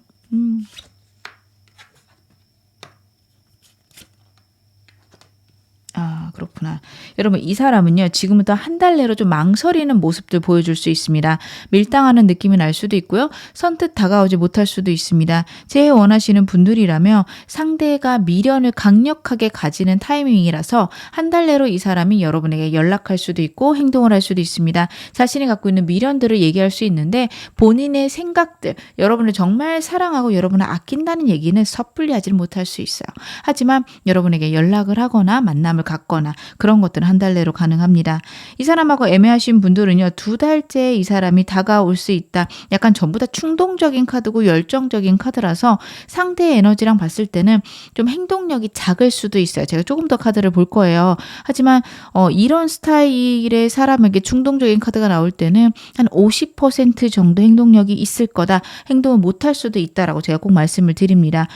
그렇구나. 여러분 이 사람은요. 지금부터 한 달 내로 좀 망설이는 모습들 보여줄 수 있습니다. 밀당하는 느낌이 날 수도 있고요. 선뜻 다가오지 못할 수도 있습니다. 제 원하시는 분들이라면 상대가 미련을 강력하게 가지는 타이밍이라서 한 달 내로 이 사람이 여러분에게 연락할 수도 있고 행동을 할 수도 있습니다. 자신이 갖고 있는 미련들을 얘기할 수 있는데 본인의 생각들, 여러분을 정말 사랑하고 여러분을 아낀다는 얘기는 섣불리 하지 못할 수 있어요. 하지만 여러분에게 연락을 하거나 만남을 갖거나 그런 것들은 한 달 내로 가능합니다. 이 사람하고 애매하신 분들은요. 2달째 이 사람이 다가올 수 있다. 약간 전부 다 충동적인 카드고 열정적인 카드라서 상대의 에너지랑 봤을 때는 좀 행동력이 작을 수도 있어요. 제가 조금 더 카드를 볼 거예요. 하지만 이런 스타일의 사람에게 충동적인 카드가 나올 때는 한 50% 정도 행동력이 있을 거다. 행동을 못할 수도 있다라고 제가 꼭 말씀을 드립니다.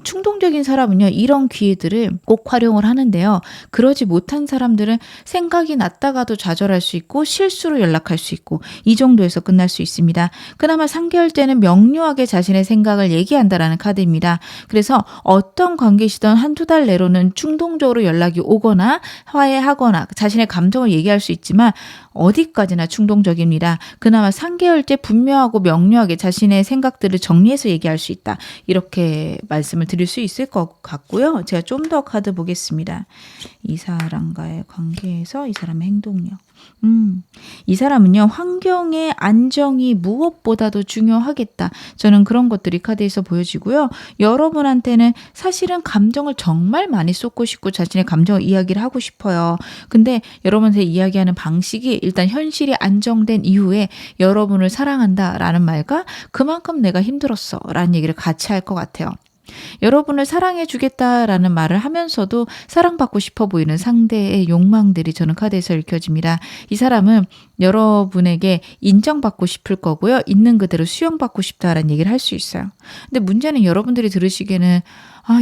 충동적인 사람은요. 이런 기회들을 꼭 활용을 하는데요. 그러지 못한 사람들은 생각이 났다가도 좌절할 수 있고 실수로 연락할 수 있고 이 정도에서 끝날 수 있습니다. 그나마 3개월째는 명료하게 자신의 생각을 얘기한다라는 카드입니다. 그래서 어떤 관계시던 한두 달 내로는 충동적으로 연락이 오거나 화해하거나 자신의 감정을 얘기할 수 있지만 어디까지나 충동적입니다. 그나마 3개월째 분명하고 명료하게 자신의 생각들을 정리해서 얘기할 수 있다. 이렇게 말씀을 드릴 수 있을 것 같고요. 제가 좀 더 카드 보겠습니다. 이 사람과의 관계에서 이 사람의 행동력. 이 사람은요. 환경의 안정이 무엇보다도 중요하겠다. 저는 그런 것들이 카드에서 보여지고요. 여러분한테는 사실은 감정을 정말 많이 쏟고 싶고 자신의 감정을 이야기를 하고 싶어요. 근데 여러분한테 이야기하는 방식이 일단 현실이 안정된 이후에 여러분을 사랑한다라는 말과 그만큼 내가 힘들었어 라는 얘기를 같이 할 것 같아요. 여러분을 사랑해 주겠다라는 말을 하면서도 사랑받고 싶어 보이는 상대의 욕망들이 저는 카드에서 읽혀집니다. 이 사람은 여러분에게 인정받고 싶을 거고요. 있는 그대로 수용받고 싶다라는 얘기를 할 수 있어요. 근데 문제는 여러분들이 들으시기에는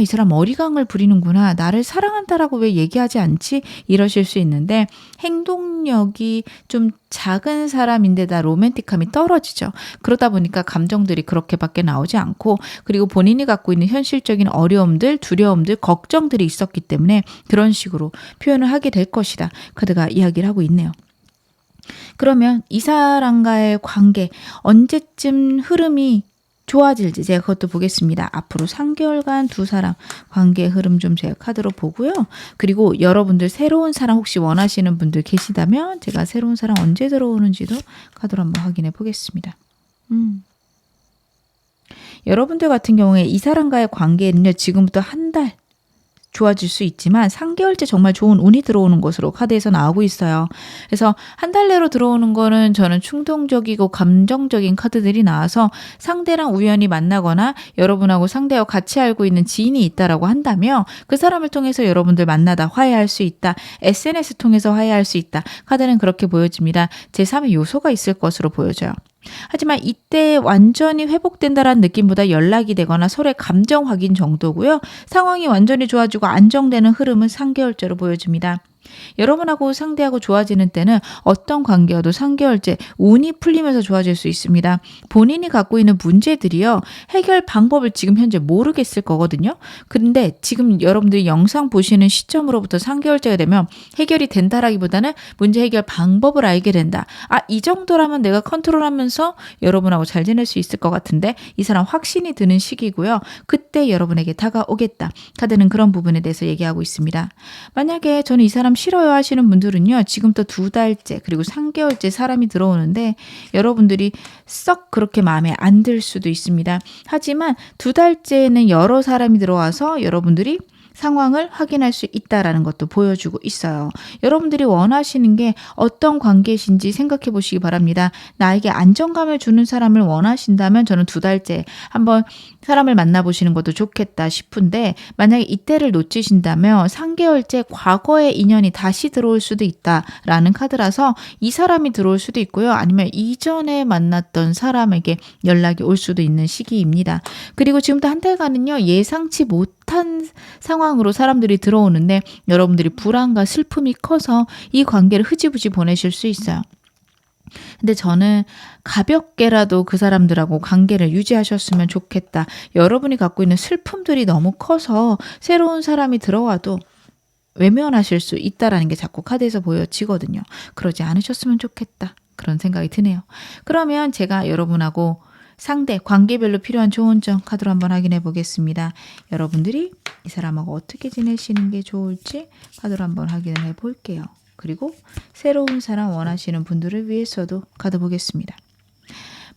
이 사람 어리광을 부리는구나. 나를 사랑한다라고 왜 얘기하지 않지? 이러실 수 있는데 행동력이 좀 작은 사람인데다 로맨틱함이 떨어지죠. 그러다 보니까 감정들이 그렇게밖에 나오지 않고 그리고 본인이 갖고 있는 현실적인 어려움들, 두려움들, 걱정들이 있었기 때문에 그런 식으로 표현을 하게 될 것이다. 카드가 이야기를 하고 있네요. 그러면 이 사람과의 관계 언제쯤 흐름이 좋아질지 제가 그것도 보겠습니다. 앞으로 3개월간 두 사람 관계의 흐름 좀 제가 카드로 보고요. 그리고 여러분들 새로운 사람 혹시 원하시는 분들 계시다면 제가 새로운 사람 언제 들어오는지도 카드로 한번 확인해 보겠습니다. 여러분들 같은 경우에 이 사람과의 관계는요. 지금부터 한 달 좋아질 수 있지만 3개월째 정말 좋은 운이 들어오는 것으로 카드에서 나오고 있어요. 그래서 한 달 내로 들어오는 거는 저는 충동적이고 감정적인 카드들이 나와서 상대랑 우연히 만나거나 여러분하고 상대와 같이 알고 있는 지인이 있다라고 한다면 그 사람을 통해서 여러분들 만나다 화해할 수 있다. SNS 통해서 화해할 수 있다. 카드는 그렇게 보여집니다. 제3의 요소가 있을 것으로 보여져요. 하지만 이때 완전히 회복된다라는 느낌보다 연락이 되거나 서로의 감정 확인 정도고요. 상황이 완전히 좋아지고 안정되는 흐름은 3개월째로 보여집니다. 여러분하고 상대하고 좋아지는 때는 어떤 관계여도 3개월째 운이 풀리면서 좋아질 수 있습니다. 본인이 갖고 있는 문제들이요. 해결 방법을 지금 현재 모르겠을 거거든요. 근데 지금 여러분들이 영상 보시는 시점으로부터 3개월째가 되면 해결이 된다라기보다는 문제 해결 방법을 알게 된다. 이 정도라면 내가 컨트롤하면서 여러분하고 잘 지낼 수 있을 것 같은데 이 사람 확신이 드는 시기고요. 그때 여러분에게 다가오겠다. 카드는 그런 부분에 대해서 얘기하고 있습니다. 만약에 저는 이 사람 싫어요 하시는 분들은요. 지금부터 2달째 그리고 3개월째 사람이 들어오는데 여러분들이 썩 그렇게 마음에 안 들 수도 있습니다. 하지만 2달째는 여러 사람이 들어와서 여러분들이 상황을 확인할 수 있다라는 것도 보여주고 있어요. 여러분들이 원하시는 게 어떤 관계이신지 생각해 보시기 바랍니다. 나에게 안정감을 주는 사람을 원하신다면 저는 2달째 한번 사람을 만나보시는 것도 좋겠다 싶은데 만약에 이때를 놓치신다면 3개월째 과거의 인연이 다시 들어올 수도 있다라는 카드라서 이 사람이 들어올 수도 있고요. 아니면 이전에 만났던 사람에게 연락이 올 수도 있는 시기입니다. 그리고 지금부터 한 달간은요. 예상치 못한 상황으로 사람들이 들어오는데 여러분들이 불안과 슬픔이 커서 이 관계를 흐지부지 보내실 수 있어요. 근데 저는 가볍게라도 그 사람들하고 관계를 유지하셨으면 좋겠다. 여러분이 갖고 있는 슬픔들이 너무 커서 새로운 사람이 들어와도 외면하실 수 있다라는 게 자꾸 카드에서 보여지거든요. 그러지 않으셨으면 좋겠다. 그런 생각이 드네요. 그러면 제가 여러분하고 상대, 관계별로 필요한 좋은 점 카드로 한번 확인해 보겠습니다. 여러분들이 이 사람하고 어떻게 지내시는 게 좋을지 카드로 한번 확인해 볼게요. 그리고 새로운 사람 원하시는 분들을 위해서도 카드 보겠습니다.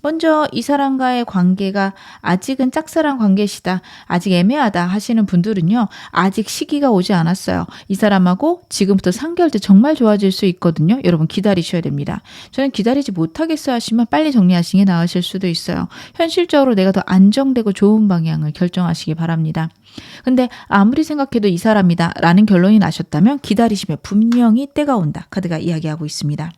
먼저 이 사람과의 관계가 아직은 짝사랑 관계시다, 아직 애매하다 하시는 분들은요. 아직 시기가 오지 않았어요. 이 사람하고 지금부터 3개월째 정말 좋아질 수 있거든요. 여러분 기다리셔야 됩니다. 저는 기다리지 못하겠어 하시면 빨리 정리하시는 게 나으실 수도 있어요. 현실적으로 내가 더 안정되고 좋은 방향을 결정하시기 바랍니다. 근데 아무리 생각해도 이 사람이다 라는 결론이 나셨다면 기다리시면 분명히 때가 온다. 카드가 이야기하고 있습니다.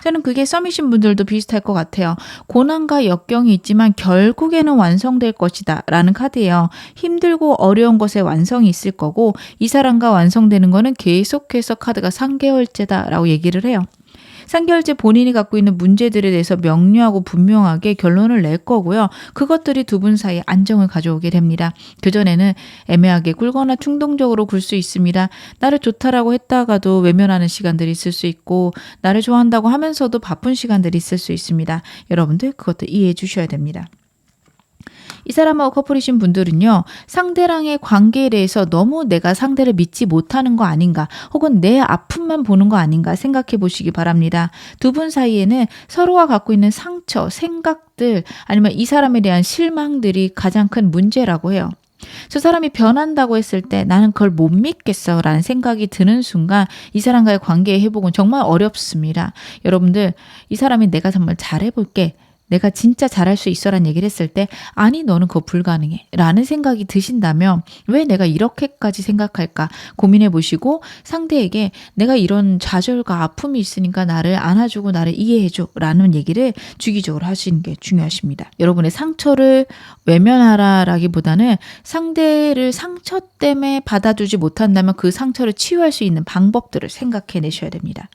저는 그게 썸이신 분들도 비슷할 것 같아요. 고난과 역경이 있지만 결국에는 완성될 것이다 라는 카드예요. 힘들고 어려운 것에 완성이 있을 거고 이 사람과 완성되는 거는 계속해서 카드가 3개월째다 라고 얘기를 해요. 3개월째 본인이 갖고 있는 문제들에 대해서 명료하고 분명하게 결론을 낼 거고요. 그것들이 두 분 사이에 안정을 가져오게 됩니다. 그전에는 애매하게 굴거나 충동적으로 굴 수 있습니다. 나를 좋다라고 했다가도 외면하는 시간들이 있을 수 있고 나를 좋아한다고 하면서도 바쁜 시간들이 있을 수 있습니다. 여러분들 그것도 이해해 주셔야 됩니다. 이 사람하고 커플이신 분들은요. 상대랑의 관계에 대해서 너무 내가 상대를 믿지 못하는 거 아닌가 혹은 내 아픔만 보는 거 아닌가 생각해 보시기 바랍니다. 두 분 사이에는 서로가 갖고 있는 상처, 생각들 아니면 이 사람에 대한 실망들이 가장 큰 문제라고 해요. 저 사람이 변한다고 했을 때 나는 그걸 못 믿겠어 라는 생각이 드는 순간 이 사람과의 관계의 회복은 정말 어렵습니다. 여러분들 이 사람이 내가 정말 잘해볼게, 내가 진짜 잘할 수 있어 라는 얘기를 했을 때 아니 너는 그거 불가능해 라는 생각이 드신다면 왜 내가 이렇게까지 생각할까 고민해 보시고 상대에게 내가 이런 좌절과 아픔이 있으니까 나를 안아주고 나를 이해해줘 라는 얘기를 주기적으로 하시는 게 중요하십니다. 여러분의 상처를 외면하라라기보다는 상대를 상처 때문에 받아주지 못한다면 그 상처를 치유할 수 있는 방법들을 생각해 내셔야 됩니다.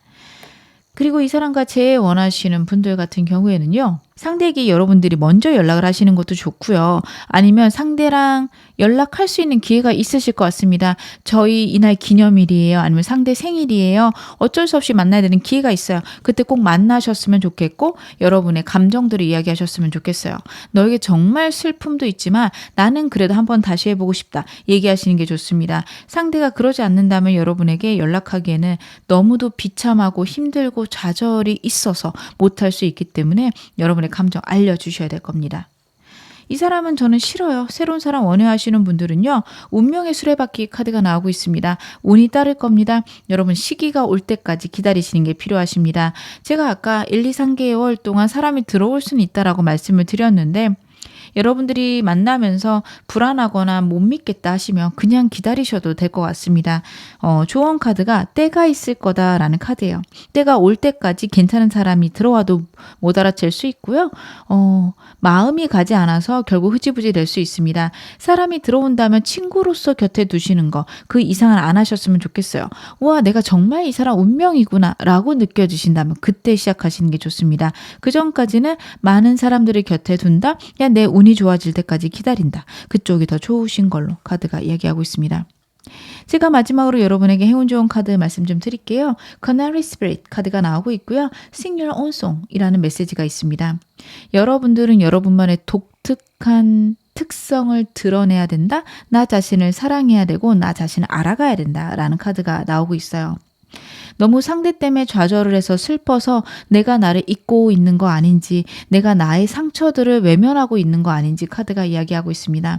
그리고 이 사람과 재원하시는 분들 같은 경우에는요. 상대에게 여러분들이 먼저 연락을 하시는 것도 좋고요. 아니면 상대랑 연락할 수 있는 기회가 있으실 것 같습니다. 저희 이날 기념일이에요. 아니면 상대 생일이에요. 어쩔 수 없이 만나야 되는 기회가 있어요. 그때 꼭 만나셨으면 좋겠고 여러분의 감정들을 이야기하셨으면 좋겠어요. 너에게 정말 슬픔도 있지만 나는 그래도 한번 다시 해보고 싶다. 얘기하시는 게 좋습니다. 상대가 그러지 않는다면 여러분에게 연락하기에는 너무도 비참하고 힘들고 좌절이 있어서 못할 수 있기 때문에 여러분의 감정 알려주셔야 될 겁니다. 이 사람은 저는 싫어요. 새로운 사람 원해하시는 분들은요. 운명의 수레바퀴 카드가 나오고 있습니다. 운이 따를 겁니다. 여러분 시기가 올 때까지 기다리시는 게 필요하십니다. 제가 아까 1, 2, 3개월 동안 사람이 들어올 수는 있다라고 말씀을 드렸는데 여러분들이 만나면서 불안하거나 못 믿겠다 하시면 그냥 기다리셔도 될 것 같습니다. 조언 카드가 때가 있을 거다라는 카드예요. 때가 올 때까지 괜찮은 사람이 들어와도 못 알아챌 수 있고요. 마음이 가지 않아서 결국 흐지부지 될 수 있습니다. 사람이 들어온다면 친구로서 곁에 두시는 거, 그 이상은 안 하셨으면 좋겠어요. 와, 내가 정말 이 사람 운명이구나 라고 느껴지신다면 그때 시작하시는 게 좋습니다. 그 전까지는 많은 사람들을 곁에 둔다? 야, 내 운이 좋아질 때까지 기다린다. 그쪽이 더 좋으신 걸로 카드가 이야기하고 있습니다. 제가 마지막으로 여러분에게 행운 좋은 카드 말씀 좀 드릴게요. Canary Spirit 카드가 나오고 있고요. Sing Your Own Song 이라는 메시지가 있습니다. 여러분들은 여러분만의 독특한 특성을 드러내야 된다. 나 자신을 사랑해야 되고 나 자신을 알아가야 된다라는 카드가 나오고 있어요. 너무 상대 때문에 좌절을 해서 슬퍼서 내가 나를 잊고 있는 거 아닌지, 내가 나의 상처들을 외면하고 있는 거 아닌지 카드가 이야기하고 있습니다.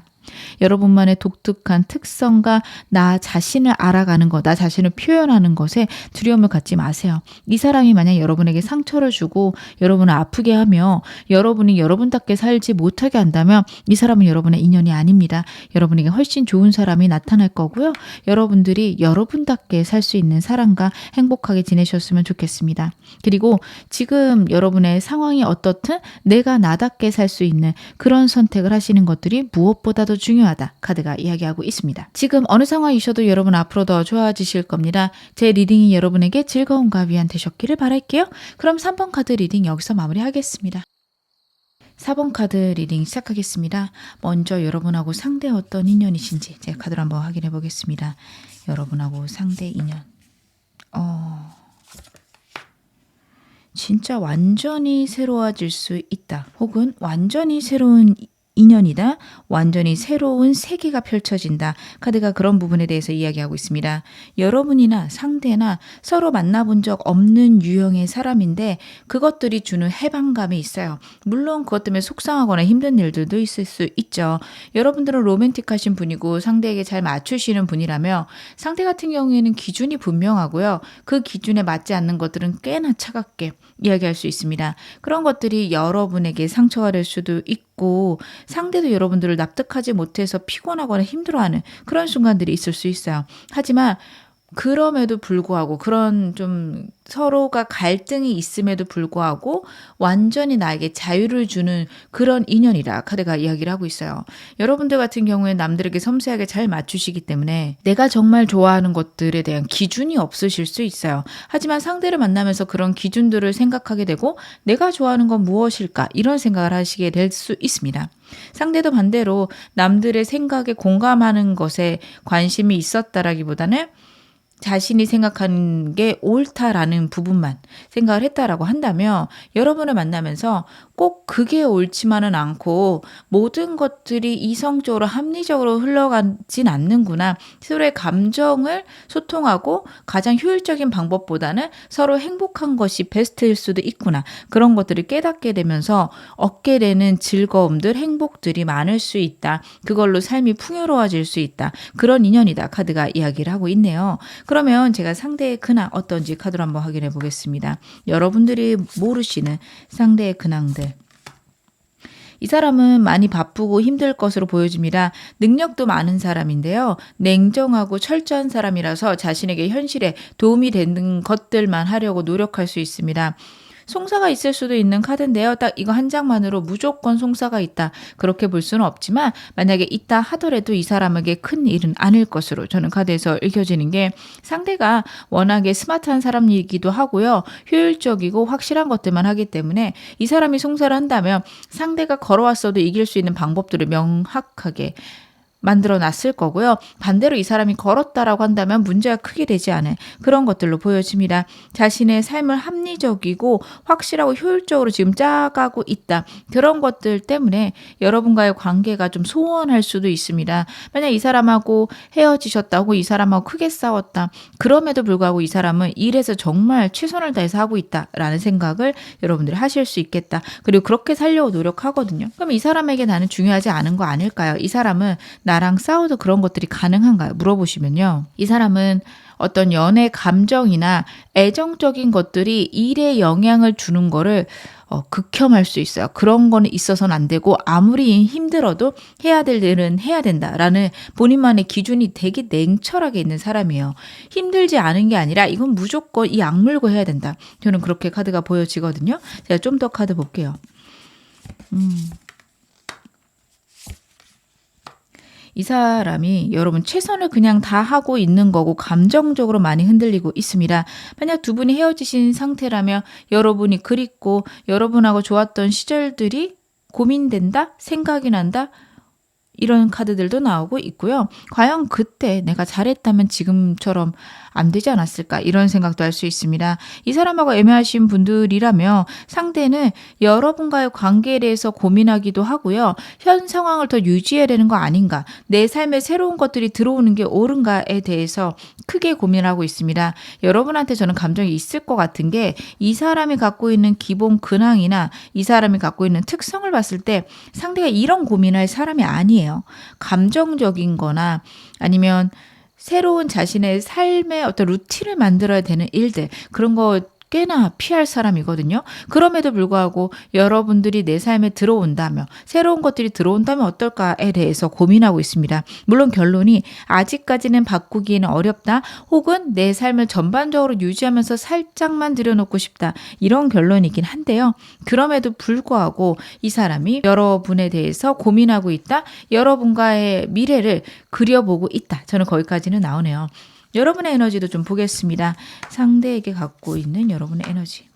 여러분만의 독특한 특성과 나 자신을 알아가는 것, 나 자신을 표현하는 것에 두려움을 갖지 마세요. 이 사람이 만약 여러분에게 상처를 주고 여러분을 아프게 하며 여러분이 여러분답게 살지 못하게 한다면 이 사람은 여러분의 인연이 아닙니다. 여러분에게 훨씬 좋은 사람이 나타날 거고요. 여러분들이 여러분답게 살 수 있는 사람과 행복하게 지내셨으면 좋겠습니다. 그리고 지금 여러분의 상황이 어떻든 내가 나답게 살 수 있는 그런 선택을 하시는 것들이 무엇보다도 중요하다 카드가 이야기하고 있습니다. 지금 어느 상황이셔도 여러분 앞으로 더 좋아지실 겁니다. 제 리딩이 여러분에게 즐거움과 위안 되셨기를 바랄게요. 그럼 3번 카드 리딩 여기서 마무리하겠습니다. 4번 카드 리딩 시작하겠습니다. 먼저 여러분하고 상대 어떤 인연이신지 제가 카드를 한번 확인해 보겠습니다. 여러분하고 상대 인연. 진짜 완전히 새로워질 수 있다. 혹은 완전히 새로운 인연이다. 완전히 새로운 세계가 펼쳐진다. 카드가 그런 부분에 대해서 이야기하고 있습니다. 여러분이나 상대나 서로 만나본 적 없는 유형의 사람인데 그것들이 주는 해방감이 있어요. 물론 그것 때문에 속상하거나 힘든 일들도 있을 수 있죠. 여러분들은 로맨틱하신 분이고 상대에게 잘 맞추시는 분이라며 상대 같은 경우에는 기준이 분명하고요. 그 기준에 맞지 않는 것들은 꽤나 차갑게 이야기할 수 있습니다. 그런 것들이 여러분에게 상처가 될 수도 있고 상대도 여러분들을 납득하지 못해서 피곤하거나 힘들어하는 그런 순간들이 있을 수 있어요. 하지만 그럼에도 불구하고 그런 좀 서로가 갈등이 있음에도 불구하고 완전히 나에게 자유를 주는 그런 인연이라 카드가 이야기를 하고 있어요. 여러분들 같은 경우에 남들에게 섬세하게 잘 맞추시기 때문에 내가 정말 좋아하는 것들에 대한 기준이 없으실 수 있어요. 하지만 상대를 만나면서 그런 기준들을 생각하게 되고 내가 좋아하는 건 무엇일까 이런 생각을 하시게 될 수 있습니다. 상대도 반대로 남들의 생각에 공감하는 것에 관심이 있었다라기보다는 자신이 생각하는 게 옳다라는 부분만 생각을 했다라고 한다면 여러분을 만나면서 꼭 그게 옳지만은 않고 모든 것들이 이성적으로 합리적으로 흘러가진 않는구나. 서로의 감정을 소통하고 가장 효율적인 방법보다는 서로 행복한 것이 베스트일 수도 있구나. 그런 것들을 깨닫게 되면서 얻게 되는 즐거움들, 행복들이 많을 수 있다. 그걸로 삶이 풍요로워질 수 있다. 그런 인연이다. 카드가 이야기를 하고 있네요. 그러면 제가 상대의 근황 어떤지 카드로 한번 확인해 보겠습니다. 여러분들이 모르시는 상대의 근황들. 이 사람은 많이 바쁘고 힘들 것으로 보여집니다. 능력도 많은 사람인데요. 냉정하고 철저한 사람이라서 자신에게 현실에 도움이 되는 것들만 하려고 노력할 수 있습니다. 송사가 있을 수도 있는 카드인데요. 딱 이거 한 장만으로 무조건 송사가 있다. 그렇게 볼 수는 없지만 만약에 있다 하더라도 이 사람에게 큰 일은 아닐 것으로 저는 카드에서 읽혀지는 게 상대가 워낙에 스마트한 사람이기도 하고요. 효율적이고 확실한 것들만 하기 때문에 이 사람이 송사를 한다면 상대가 걸어왔어도 이길 수 있는 방법들을 명확하게 만들어 놨을 거고요. 반대로 이 사람이 걸었다라고 한다면 문제가 크게 되지 않은 그런 것들로 보여집니다. 자신의 삶을 합리적이고 확실하고 효율적으로 지금 짜가고 있다. 그런 것들 때문에 여러분과의 관계가 좀 소원할 수도 있습니다. 만약 이 사람하고 헤어지셨다고 이 사람하고 크게 싸웠다. 그럼에도 불구하고 이 사람은 일에서 정말 최선을 다해서 하고 있다라는 생각을 여러분들이 하실 수 있겠다. 그리고 그렇게 살려고 노력하거든요. 그럼 이 사람에게 나는 중요하지 않은 거 아닐까요? 이 사람은 나랑 싸워도 그런 것들이 가능한가요? 물어보시면요. 이 사람은 어떤 연애 감정이나 애정적인 것들이 일에 영향을 주는 거를 극혐할 수 있어요. 그런 거는 있어서는 안 되고 아무리 힘들어도 해야 될 일은 해야 된다라는 본인만의 기준이 되게 냉철하게 있는 사람이에요. 힘들지 않은 게 아니라 이건 무조건 이 악물고 해야 된다. 저는 그렇게 카드가 보여지거든요. 제가 좀 더 카드 볼게요. 이 사람이 여러분 최선을 그냥 다 하고 있는 거고 감정적으로 많이 흔들리고 있습니다. 만약 두 분이 헤어지신 상태라면 여러분이 그립고 여러분하고 좋았던 시절들이 고민된다? 생각이 난다? 이런 카드들도 나오고 있고요. 과연 그때 내가 잘했다면 지금처럼 안 되지 않았을까? 이런 생각도 할 수 있습니다. 이 사람하고 애매하신 분들이라면 상대는 여러분과의 관계에 대해서 고민하기도 하고요. 현 상황을 더 유지해야 되는 거 아닌가? 내 삶에 새로운 것들이 들어오는 게 옳은가에 대해서 크게 고민하고 있습니다. 여러분한테 저는 감정이 있을 것 같은 게 이 사람이 갖고 있는 기본 근황이나 이 사람이 갖고 있는 특성을 봤을 때 상대가 이런 고민할 사람이 아니에요. 감정적인 거나 아니면 새로운 자신의 삶의 어떤 루틴을 만들어야 되는 일들, 그런 거 꽤나 피할 사람이거든요. 그럼에도 불구하고 여러분들이 내 삶에 들어온다면, 새로운 것들이 들어온다면 어떨까에 대해서 고민하고 있습니다. 물론 결론이 아직까지는 바꾸기는 어렵다, 혹은 내 삶을 전반적으로 유지하면서 살짝만 들여놓고 싶다, 이런 결론이긴 한데요. 그럼에도 불구하고 이 사람이 여러분에 대해서 고민하고 있다, 여러분과의 미래를 그려보고 있다. 저는 거기까지는 나오네요. 여러분의 에너지도 좀 보겠습니다. 상대에게 갖고 있는 여러분의 에너지.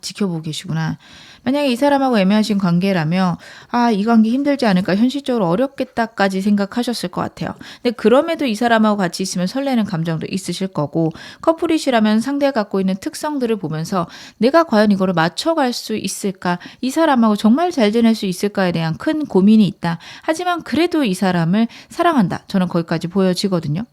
지켜보고 계시구나. 만약에 이 사람하고 애매하신 관계라면 이 관계 힘들지 않을까, 현실적으로 어렵겠다까지 생각하셨을 것 같아요. 근데 그럼에도 이 사람하고 같이 있으면 설레는 감정도 있으실 거고, 커플이시라면 상대가 갖고 있는 특성들을 보면서 내가 과연 이거를 맞춰갈 수 있을까, 이 사람하고 정말 잘 지낼 수 있을까에 대한 큰 고민이 있다. 하지만 그래도 이 사람을 사랑한다. 저는 거기까지 보여지거든요.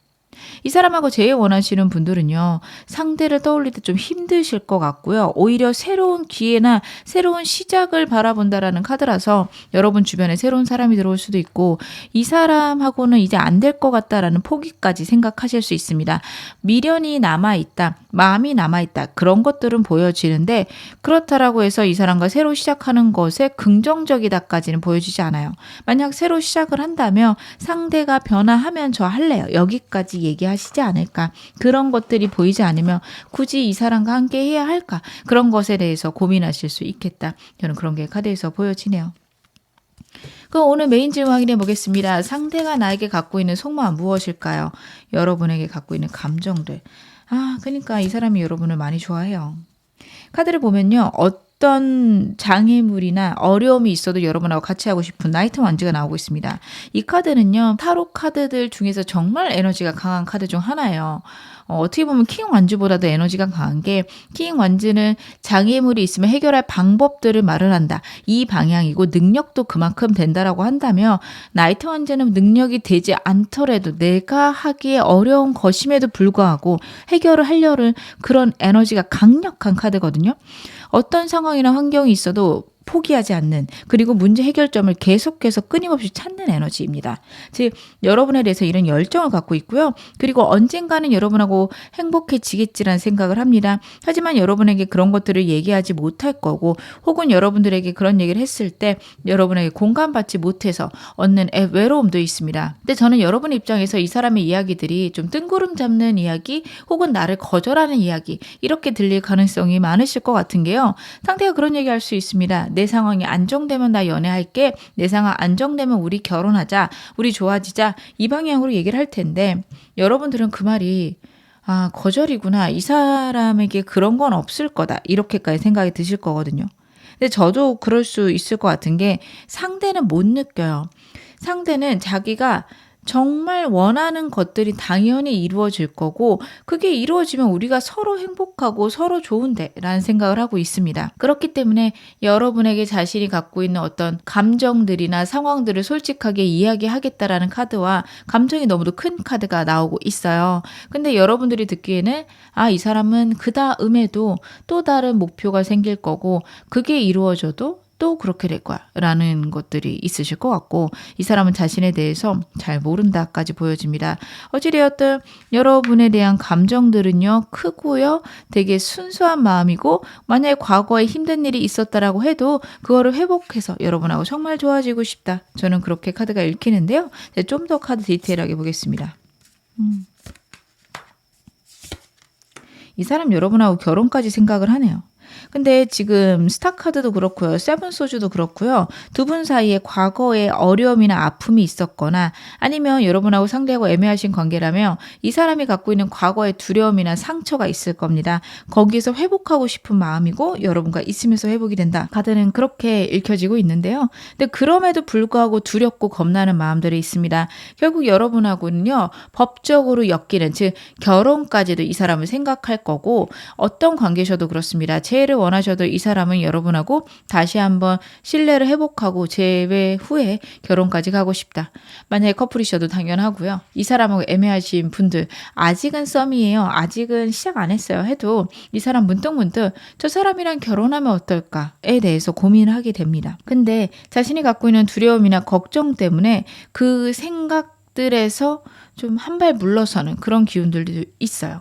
이 사람하고 제일 원하시는 분들은요, 상대를 떠올릴 때 좀 힘드실 것 같고요. 오히려 새로운 기회나 새로운 시작을 바라본다라는 카드라서 여러분 주변에 새로운 사람이 들어올 수도 있고, 이 사람하고는 이제 안 될 것 같다라는 포기까지 생각하실 수 있습니다. 미련이 남아있다, 마음이 남아있다, 그런 것들은 보여지는데, 그렇다라고 해서 이 사람과 새로 시작하는 것에 긍정적이다까지는 보여지지 않아요. 만약 새로 시작을 한다면 상대가 변화하면 저 할래요, 여기까지 얘기하시지 않을까. 그런 것들이 보이지 않으면 굳이 이 사람과 함께 해야 할까, 그런 것에 대해서 고민하실 수 있겠다. 저는 그런 게 카드에서 보여지네요. 그럼 오늘 메인 질문 확인해 보겠습니다. 상대가 나에게 갖고 있는 속마음 무엇일까요? 여러분에게 갖고 있는 감정들. 그러니까 이 사람이 여러분을 많이 좋아해요. 카드를 보면요, 어떤 장애물이나 어려움이 있어도 여러분하고 같이 하고 싶은 나이트 완즈가 나오고 있습니다. 이 카드는요, 타로 카드들 중에서 정말 에너지가 강한 카드 중 하나예요. 어떻게 보면 킹 완즈보다도 에너지가 강한 게, 킹 완즈는 장애물이 있으면 해결할 방법들을 말을 한다, 이 방향이고 능력도 그만큼 된다라고 한다면, 나이트 완즈는 능력이 되지 않더라도 내가 하기에 어려운 것임에도 불구하고 해결을 하려는 그런 에너지가 강력한 카드거든요. 어떤 상황이나 환경이 있어도 포기하지 않는, 그리고 문제 해결점을 계속해서 끊임없이 찾는 에너지입니다. 즉 여러분에 대해서 이런 열정을 갖고 있고요. 그리고 언젠가는 여러분하고 행복해지겠지라는 생각을 합니다. 하지만 여러분에게 그런 것들을 얘기하지 못할 거고, 혹은 여러분들에게 그런 얘기를 했을 때 여러분에게 공감받지 못해서 얻는 외로움도 있습니다. 근데 저는 여러분의 입장에서 이 사람의 이야기들이 좀 뜬구름 잡는 이야기, 혹은 나를 거절하는 이야기, 이렇게 들릴 가능성이 많으실 것 같은 게요. 상대가 그런 얘기할 수 있습니다. 내 상황이 안정되면 나 연애할게, 내 상황 안정되면 우리 결혼하자, 우리 좋아지자, 이 방향으로 얘기를 할 텐데, 여러분들은 그 말이 거절이구나, 이 사람에게 그런 건 없을 거다, 이렇게까지 생각이 드실 거거든요. 근데 저도 그럴 수 있을 것 같은 게, 상대는 못 느껴요. 상대는 자기가 정말 원하는 것들이 당연히 이루어질 거고, 그게 이루어지면 우리가 서로 행복하고 서로 좋은데 라는 생각을 하고 있습니다. 그렇기 때문에 여러분에게 자신이 갖고 있는 어떤 감정들이나 상황들을 솔직하게 이야기하겠다라는 카드와 감정이 너무도 큰 카드가 나오고 있어요. 근데 여러분들이 듣기에는 이 사람은 그 다음에도 또 다른 목표가 생길 거고, 그게 이루어져도 또 그렇게 될 거야 라는 것들이 있으실 것 같고, 이 사람은 자신에 대해서 잘 모른다까지 보여집니다. 어찌되었든 여러분에 대한 감정들은요 크고요, 되게 순수한 마음이고, 만약에 과거에 힘든 일이 있었다라고 해도 그거를 회복해서 여러분하고 정말 좋아지고 싶다, 저는 그렇게 카드가 읽히는데요. 좀 더 카드 디테일하게 보겠습니다. 이 사람 여러분하고 결혼까지 생각을 하네요. 근데 지금 스타 카드도 그렇고요, 세븐 소주도 그렇고요, 두 분 사이에 과거에 어려움이나 아픔이 있었거나, 아니면 여러분하고 상대하고 애매하신 관계라면 이 사람이 갖고 있는 과거의 두려움이나 상처가 있을 겁니다. 거기에서 회복하고 싶은 마음이고, 여러분과 있으면서 회복이 된다, 카드는 그렇게 읽혀지고 있는데요. 근데 그럼에도 불구하고 두렵고 겁나는 마음들이 있습니다. 결국 여러분하고는요 법적으로 엮이는, 즉 결혼까지도 이 사람을 생각할 거고, 어떤 관계셔도 그렇습니다. 재회를 원하셔도 이 사람은 여러분하고 다시 한번 신뢰를 회복하고 재회 후에 결혼까지 가고 싶다. 만약에 커플이셔도 당연하고요. 이 사람하고 애매하신 분들, 아직은 썸이에요, 아직은 시작 안 했어요 해도 이 사람 문득문득 저 사람이랑 결혼하면 어떨까에 대해서 고민을 하게 됩니다. 근데 자신이 갖고 있는 두려움이나 걱정 때문에 그 생각들에서 좀 한 발 물러서는 그런 기운들도 있어요.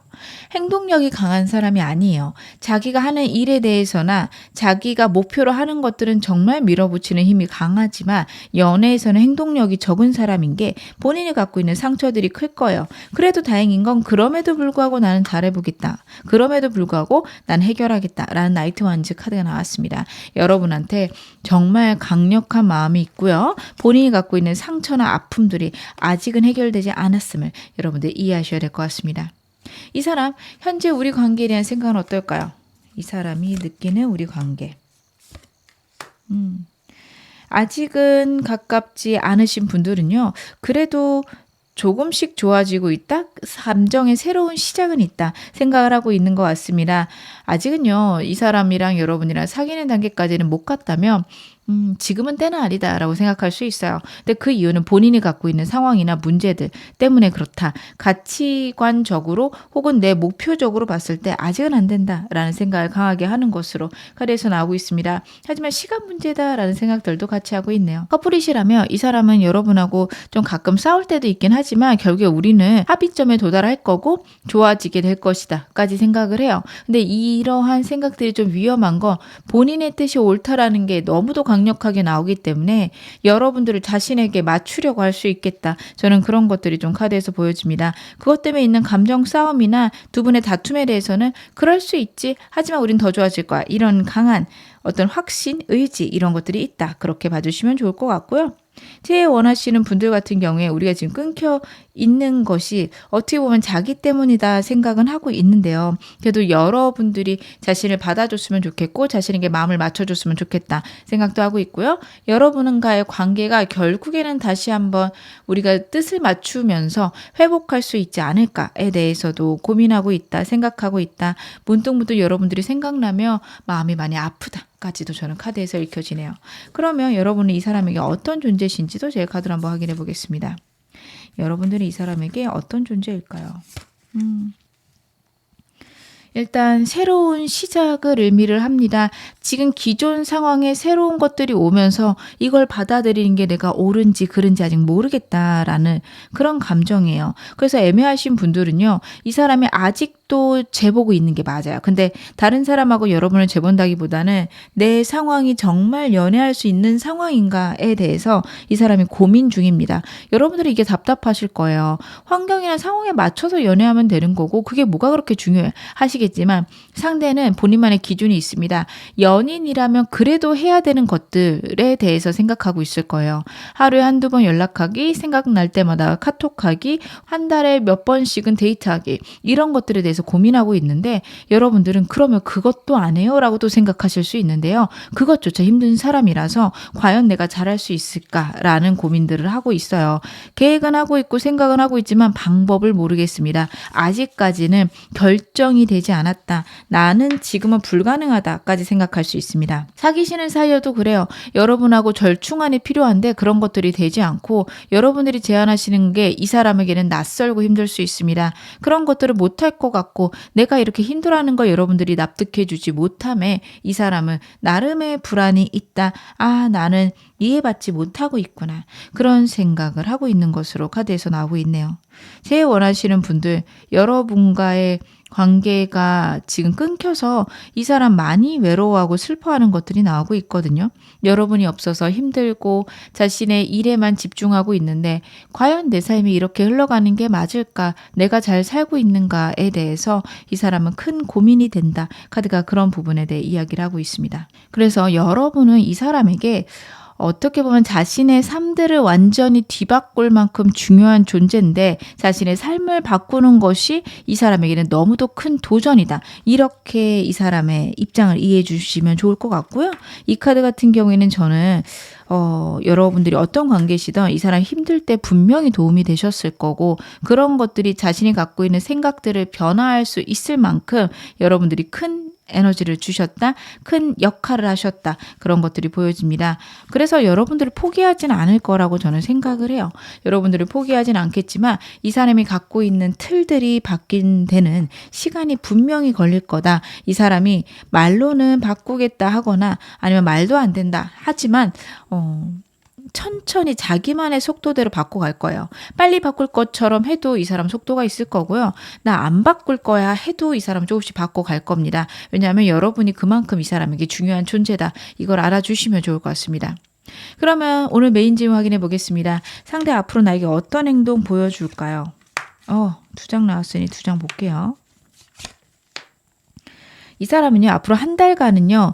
행동력이 강한 사람이 아니에요. 자기가 하는 일에 대해서나 자기가 목표로 하는 것들은 정말 밀어붙이는 힘이 강하지만, 연애에서는 행동력이 적은 사람인 게 본인이 갖고 있는 상처들이 클 거예요. 그래도 다행인 건 그럼에도 불구하고 나는 잘해보겠다, 그럼에도 불구하고 난 해결하겠다 라는 나이트 원즈 카드가 나왔습니다. 여러분한테 정말 강력한 마음이 있고요, 본인이 갖고 있는 상처나 아픔들이 아직은 해결되지 않았음을 여러분들 이해하셔야 될 것 같습니다. 이 사람 현재 우리 관계에 대한 생각은 어떨까요? 이 사람이 느끼는 우리 관계, 아직은 가깝지 않으신 분들은요 그래도 조금씩 좋아지고 있다, 감정의 새로운 시작은 있다 생각을 하고 있는 것 같습니다. 아직은요 이 사람이랑 여러분이랑 사귀는 단계까지는 못 갔다면 지금은 때는 아니다 라고 생각할 수 있어요. 근데 그 이유는 본인이 갖고 있는 상황이나 문제들 때문에 그렇다, 가치관적으로 혹은 내 목표적으로 봤을 때 아직은 안 된다 라는 생각을 강하게 하는 것으로 카드에서 나오고 있습니다. 하지만 시간 문제다 라는 생각들도 같이 하고 있네요. 커플이시라면 이 사람은 여러분하고 좀 가끔 싸울 때도 있긴 하지만 결국에 우리는 합의점에 도달할 거고 좋아지게 될 것이다 까지 생각을 해요. 근데 이러한 생각들이 좀 위험한 건, 본인의 뜻이 옳다라는 게 너무도 강력하게 나오기 때문에 여러분들을 자신에게 맞추려고 할 수 있겠다, 저는 그런 것들이 좀 카드에서 보여집니다. 그것 때문에 있는 감정 싸움이나 두 분의 다툼에 대해서는 그럴 수 있지, 하지만 우린 더 좋아질 거야, 이런 강한 어떤 확신, 의지, 이런 것들이 있다, 그렇게 봐주시면 좋을 것 같고요. 재회 원하시는 분들 같은 경우에 우리가 지금 끊겨 있는 것이 어떻게 보면 자기 때문이다 생각은 하고 있는데요. 그래도 여러분들이 자신을 받아줬으면 좋겠고 자신에게 마음을 맞춰줬으면 좋겠다 생각도 하고 있고요. 여러분과의 관계가 결국에는 다시 한번 우리가 뜻을 맞추면서 회복할 수 있지 않을까에 대해서도 고민하고 있다, 생각하고 있다. 문득문득 여러분들이 생각나며 마음이 많이 아프다 까지도 저는 카드에서 읽혀지네요. 그러면 여러분은 이 사람에게 어떤 존재신지도 제 카드로 한번 확인해 보겠습니다. 여러분들이 이 사람에게 어떤 존재일까요? 일단 새로운 시작을 의미를 합니다. 지금 기존 상황에 새로운 것들이 오면서 이걸 받아들이는 게 내가 옳은지 그른지 아직 모르겠다라는 그런 감정이에요. 그래서 애매하신 분들은요, 이 사람이 아직도 재보고 있는 게 맞아요. 근데 다른 사람하고 여러분을 재본다기보다는 내 상황이 정말 연애할 수 있는 상황인가에 대해서 이 사람이 고민 중입니다. 여러분들이 이게 답답하실 거예요. 환경이나 상황에 맞춰서 연애하면 되는 거고 그게 뭐가 그렇게 중요해 하시겠지만, 상대는 본인만의 기준이 있습니다. 연인이라면 그래도 해야 되는 것들에 대해서 생각하고 있을 거예요. 하루에 한두 번 연락하기, 생각날 때마다 카톡하기, 한 달에 몇 번씩은 데이트하기, 이런 것들에 대해서 고민하고 있는데, 여러분들은 그러면 그것도 안 해요? 라고 또 생각하실 수 있는데요. 그것조차 힘든 사람이라서 과연 내가 잘할 수 있을까라는 고민들을 하고 있어요. 계획은 하고 있고 생각은 하고 있지만 방법을 모르겠습니다. 아직까지는 결정이 되지 않았다. 나는 지금은 불가능하다까지 생각할 수 있습니다. 사귀시는 사이여도 그래요. 여러분하고 절충안이 필요한데 그런 것들이 되지 않고 여러분들이 제안하시는 게 이 사람에게는 낯설고 힘들 수 있습니다. 그런 것들을 못할 것 같고 같고 내가 이렇게 힘들어하는 걸 여러분들이 납득해 주지 못함에 이 사람은 나름의 불안이 있다. 아, 나는 이해받지 못하고 있구나. 그런 생각을 하고 있는 것으로 카드에서 나오고 있네요. 제일 원하시는 분들, 여러분과의 관계가 지금 끊겨서 이 사람 많이 외로워하고 슬퍼하는 것들이 나오고 있거든요. 여러분이 없어서 힘들고 자신의 일에만 집중하고 있는데 과연 내 삶이 이렇게 흘러가는 게 맞을까? 내가 잘 살고 있는가에 대해서 이 사람은 큰 고민이 된다. 카드가 그런 부분에 대해 이야기를 하고 있습니다. 그래서 여러분은 이 사람에게 어떻게 보면 자신의 삶들을 완전히 뒤바꿀 만큼 중요한 존재인데 자신의 삶을 바꾸는 것이 이 사람에게는 너무도 큰 도전이다. 이렇게 이 사람의 입장을 이해해 주시면 좋을 것 같고요. 이 카드 같은 경우에는 저는 여러분들이 어떤 관계시든 이 사람 힘들 때 분명히 도움이 되셨을 거고 그런 것들이 자신이 갖고 있는 생각들을 변화할 수 있을 만큼 여러분들이 큰 에너지를 주셨다. 큰 역할을 하셨다. 그런 것들이 보여집니다. 그래서 여러분들을 포기하진 않을 거라고 저는 생각을 해요. 여러분들을 포기하진 않겠지만 이 사람이 갖고 있는 틀들이 바뀐 데는 시간이 분명히 걸릴 거다. 이 사람이 말로는 바꾸겠다 하거나 아니면 말도 안 된다. 하지만 천천히 자기만의 속도대로 바꿔갈 거예요. 빨리 바꿀 것처럼 해도 이 사람 속도가 있을 거고요. 나 안 바꿀 거야 해도 이 사람 조금씩 바꿔갈 겁니다. 왜냐하면 여러분이 그만큼 이 사람에게 중요한 존재다. 이걸 알아주시면 좋을 것 같습니다. 그러면 오늘 메인 질문 확인해 보겠습니다. 상대 앞으로 나에게 어떤 행동 보여줄까요? 2장 나왔으니 2장 볼게요. 이 사람은요, 앞으로 한 달간은요,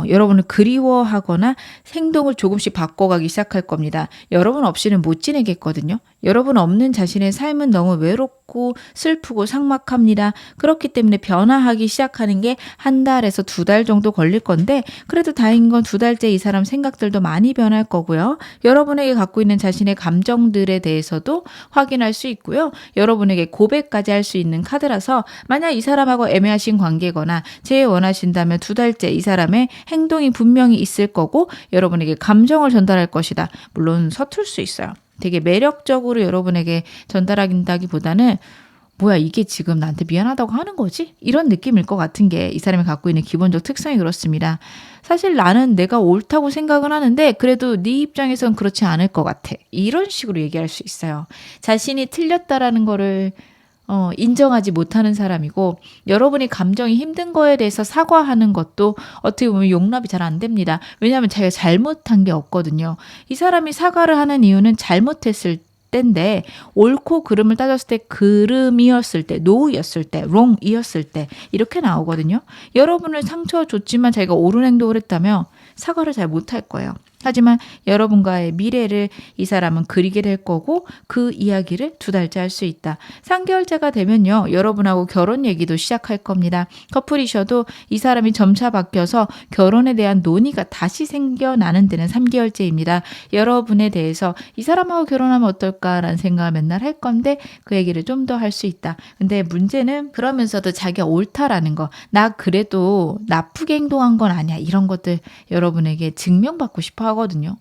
여러분을 그리워하거나 행동을 조금씩 바꿔가기 시작할 겁니다. 여러분 없이는 못 지내겠거든요. 여러분 없는 자신의 삶은 너무 외롭고 슬프고 삭막합니다. 그렇기 때문에 변화하기 시작하는 게 한 달에서 2달 정도 걸릴 건데 그래도 다행인 건 2달째 이 사람 생각들도 많이 변할 거고요. 여러분에게 갖고 있는 자신의 감정들에 대해서도 확인할 수 있고요. 여러분에게 고백까지 할 수 있는 카드라서 만약 이 사람하고 애매하신 관계거나 제일 원하신다면 2달째 이 사람의 행동이 분명히 있을 거고 여러분에게 감정을 전달할 것이다. 물론 서툴 수 있어요. 되게 매력적으로 여러분에게 전달한다기보다는 뭐야 이게 지금 나한테 미안하다고 하는 거지? 이런 느낌일 것 같은 게 이 사람이 갖고 있는 기본적 특성이 그렇습니다. 사실 나는 내가 옳다고 생각은 하는데 그래도 네 입장에선 그렇지 않을 것 같아. 이런 식으로 얘기할 수 있어요. 자신이 틀렸다라는 거를 인정하지 못하는 사람이고 여러분이 감정이 힘든 거에 대해서 사과하는 것도 어떻게 보면 용납이 잘 안 됩니다. 왜냐하면 자기가 잘못한 게 없거든요. 이 사람이 사과를 하는 이유는 잘못했을 때인데 옳고 그름을 따졌을 때 그름이었을 때, 노이었을 때, wrong이었을 때 이렇게 나오거든요. 여러분을 상처 줬지만 자기가 옳은 행동을 했다면 사과를 잘 못할 거예요. 하지만 여러분과의 미래를 이 사람은 그리게 될 거고 그 이야기를 2달째 할 수 있다. 3개월째가 되면요. 여러분하고 결혼 얘기도 시작할 겁니다. 커플이셔도 이 사람이 점차 바뀌어서 결혼에 대한 논의가 다시 생겨나는 데는 3개월째입니다. 여러분에 대해서 이 사람하고 결혼하면 어떨까라는 생각을 맨날 할 건데 그 얘기를 좀 더 할 수 있다. 근데 문제는 그러면서도 자기가 옳다라는 거. 나 그래도 나쁘게 행동한 건 아니야. 이런 것들 여러분에게 증명받고 싶어 하거든요.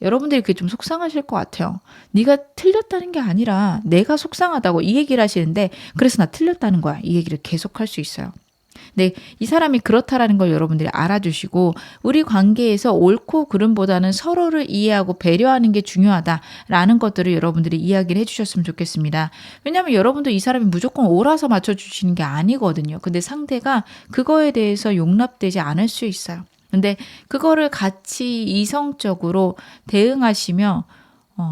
여러분들이 그게 좀 속상하실 것 같아요. 네가 틀렸다는 게 아니라 내가 속상하다고 이 얘기를 하시는데 그래서 나 틀렸다는 거야. 이 얘기를 계속 할 수 있어요. 근데 이 사람이 그렇다라는 걸 여러분들이 알아주시고 우리 관계에서 옳고 그름보다는 서로를 이해하고 배려하는 게 중요하다라는 것들을 여러분들이 이야기를 해주셨으면 좋겠습니다. 왜냐하면 여러분도 이 사람이 무조건 옳아서 맞춰주시는 게 아니거든요. 근데 상대가 그거에 대해서 용납되지 않을 수 있어요. 근데 그거를 같이 이성적으로 대응하시면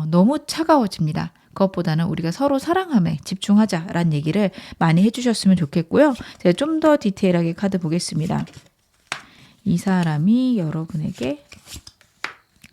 너무 차가워집니다. 그것보다는 우리가 서로 사랑함에 집중하자라는 얘기를 많이 해주셨으면 좋겠고요. 제가 좀 더 디테일하게 카드 보겠습니다. 이 사람이 여러분에게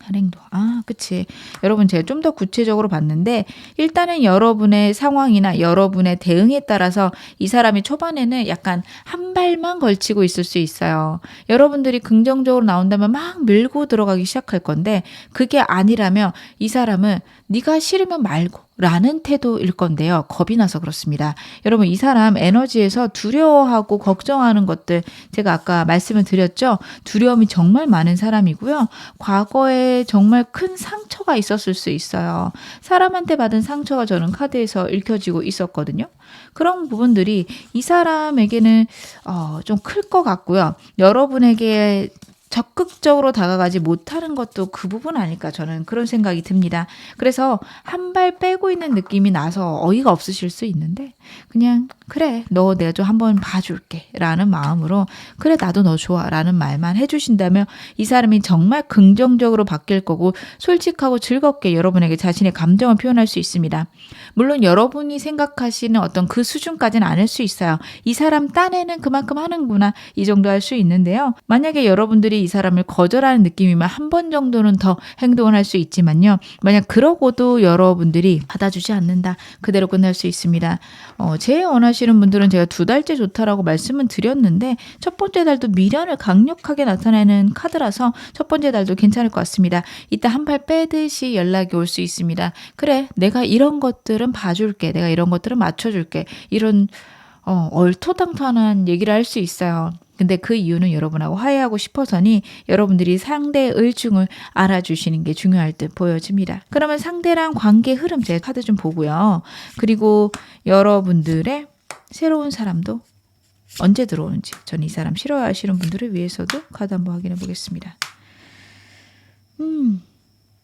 한 행동. 그치. 여러분 제가 좀 더 구체적으로 봤는데 일단은 여러분의 상황이나 여러분의 대응에 따라서 이 사람이 초반에는 약간 한 발만 걸치고 있을 수 있어요. 여러분들이 긍정적으로 나온다면 막 밀고 들어가기 시작할 건데 그게 아니라면 이 사람은 네가 싫으면 말고 라는 태도일 건데요. 겁이 나서 그렇습니다. 여러분, 이 사람 에너지에서 두려워하고 걱정하는 것들, 제가 아까 말씀을 드렸죠. 두려움이 정말 많은 사람이고요. 과거에 정말 큰 상처가 있었을 수 있어요. 사람한테 받은 상처가 저는 카드에서 읽혀지고 있었거든요. 그런 부분들이 이 사람에게는 좀 클 것 같고요. 여러분에게 적극적으로 다가가지 못하는 것도 그 부분 아닐까, 저는 그런 생각이 듭니다. 그래서 한 발 빼고 있는 느낌이 나서 어이가 없으실 수 있는데, 그냥 그래, 너 내가 좀 한번 봐줄게 라는 마음으로, 그래 나도 너 좋아 라는 말만 해주신다면 이 사람이 정말 긍정적으로 바뀔 거고, 솔직하고 즐겁게 여러분에게 자신의 감정을 표현할 수 있습니다. 물론 여러분이 생각하시는 어떤 그 수준까지는 아닐 수 있어요. 이 사람 딴에는 그만큼 하는구나, 이 정도 할 수 있는데요. 만약에 여러분들이 이 사람을 거절하는 느낌이면 한 번 정도는 더 행동을 할 수 있지만요. 만약 그러고도 여러분들이 받아주지 않는다, 그대로 끝날 수 있습니다. 제일 원하시는 분들은 제가 2달째 좋다라고 말씀은 드렸는데, 첫 번째 달도 미련을 강력하게 나타내는 카드라서 첫 번째 달도 괜찮을 것 같습니다. 이따 한 발 빼듯이 연락이 올 수 있습니다. 그래, 내가 이런 것들은 봐줄게, 내가 이런 것들은 맞춰줄게, 이런 얼토당토하는 얘기를 할 수 있어요. 근데 그 이유는 여러분하고 화해하고 싶어서니 여러분들이 상대의 의중을 알아주시는 게 중요할 듯 보여집니다. 그러면 상대랑 관계 흐름, 제 카드 좀 보고요. 그리고 여러분들의 새로운 사람도 언제 들어오는지, 전 이 사람 싫어하시는 분들을 위해서도 카드 한번 확인해 보겠습니다.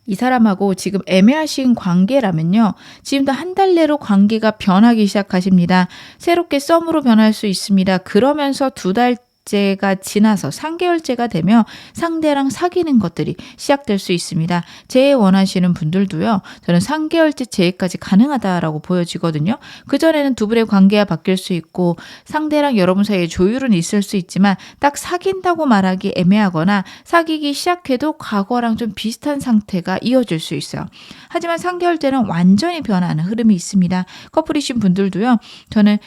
이 사람하고 지금 애매하신 관계라면요. 지금도 한 달 내로 관계가 변하기 시작하십니다. 새롭게 썸으로 변할 수 있습니다. 그러면서 2달째가 지나서 3개월째가 되면 상대랑 사귀는 것들이 시작될 수 있습니다. 재해 원하시는 분들도요. 저는 3개월째 재해까지 가능하다라고 보여지거든요. 그전에는 두 분의 관계가 바뀔 수 있고 상대랑 여러분 사이에 조율은 있을 수 있지만 딱 사귄다고 말하기 애매하거나 사귀기 시작해도 과거랑 좀 비슷한 상태가 이어질 수 있어요. 하지만 3개월째는 완전히 변하는 흐름이 있습니다. 커플이신 분들도요. 저는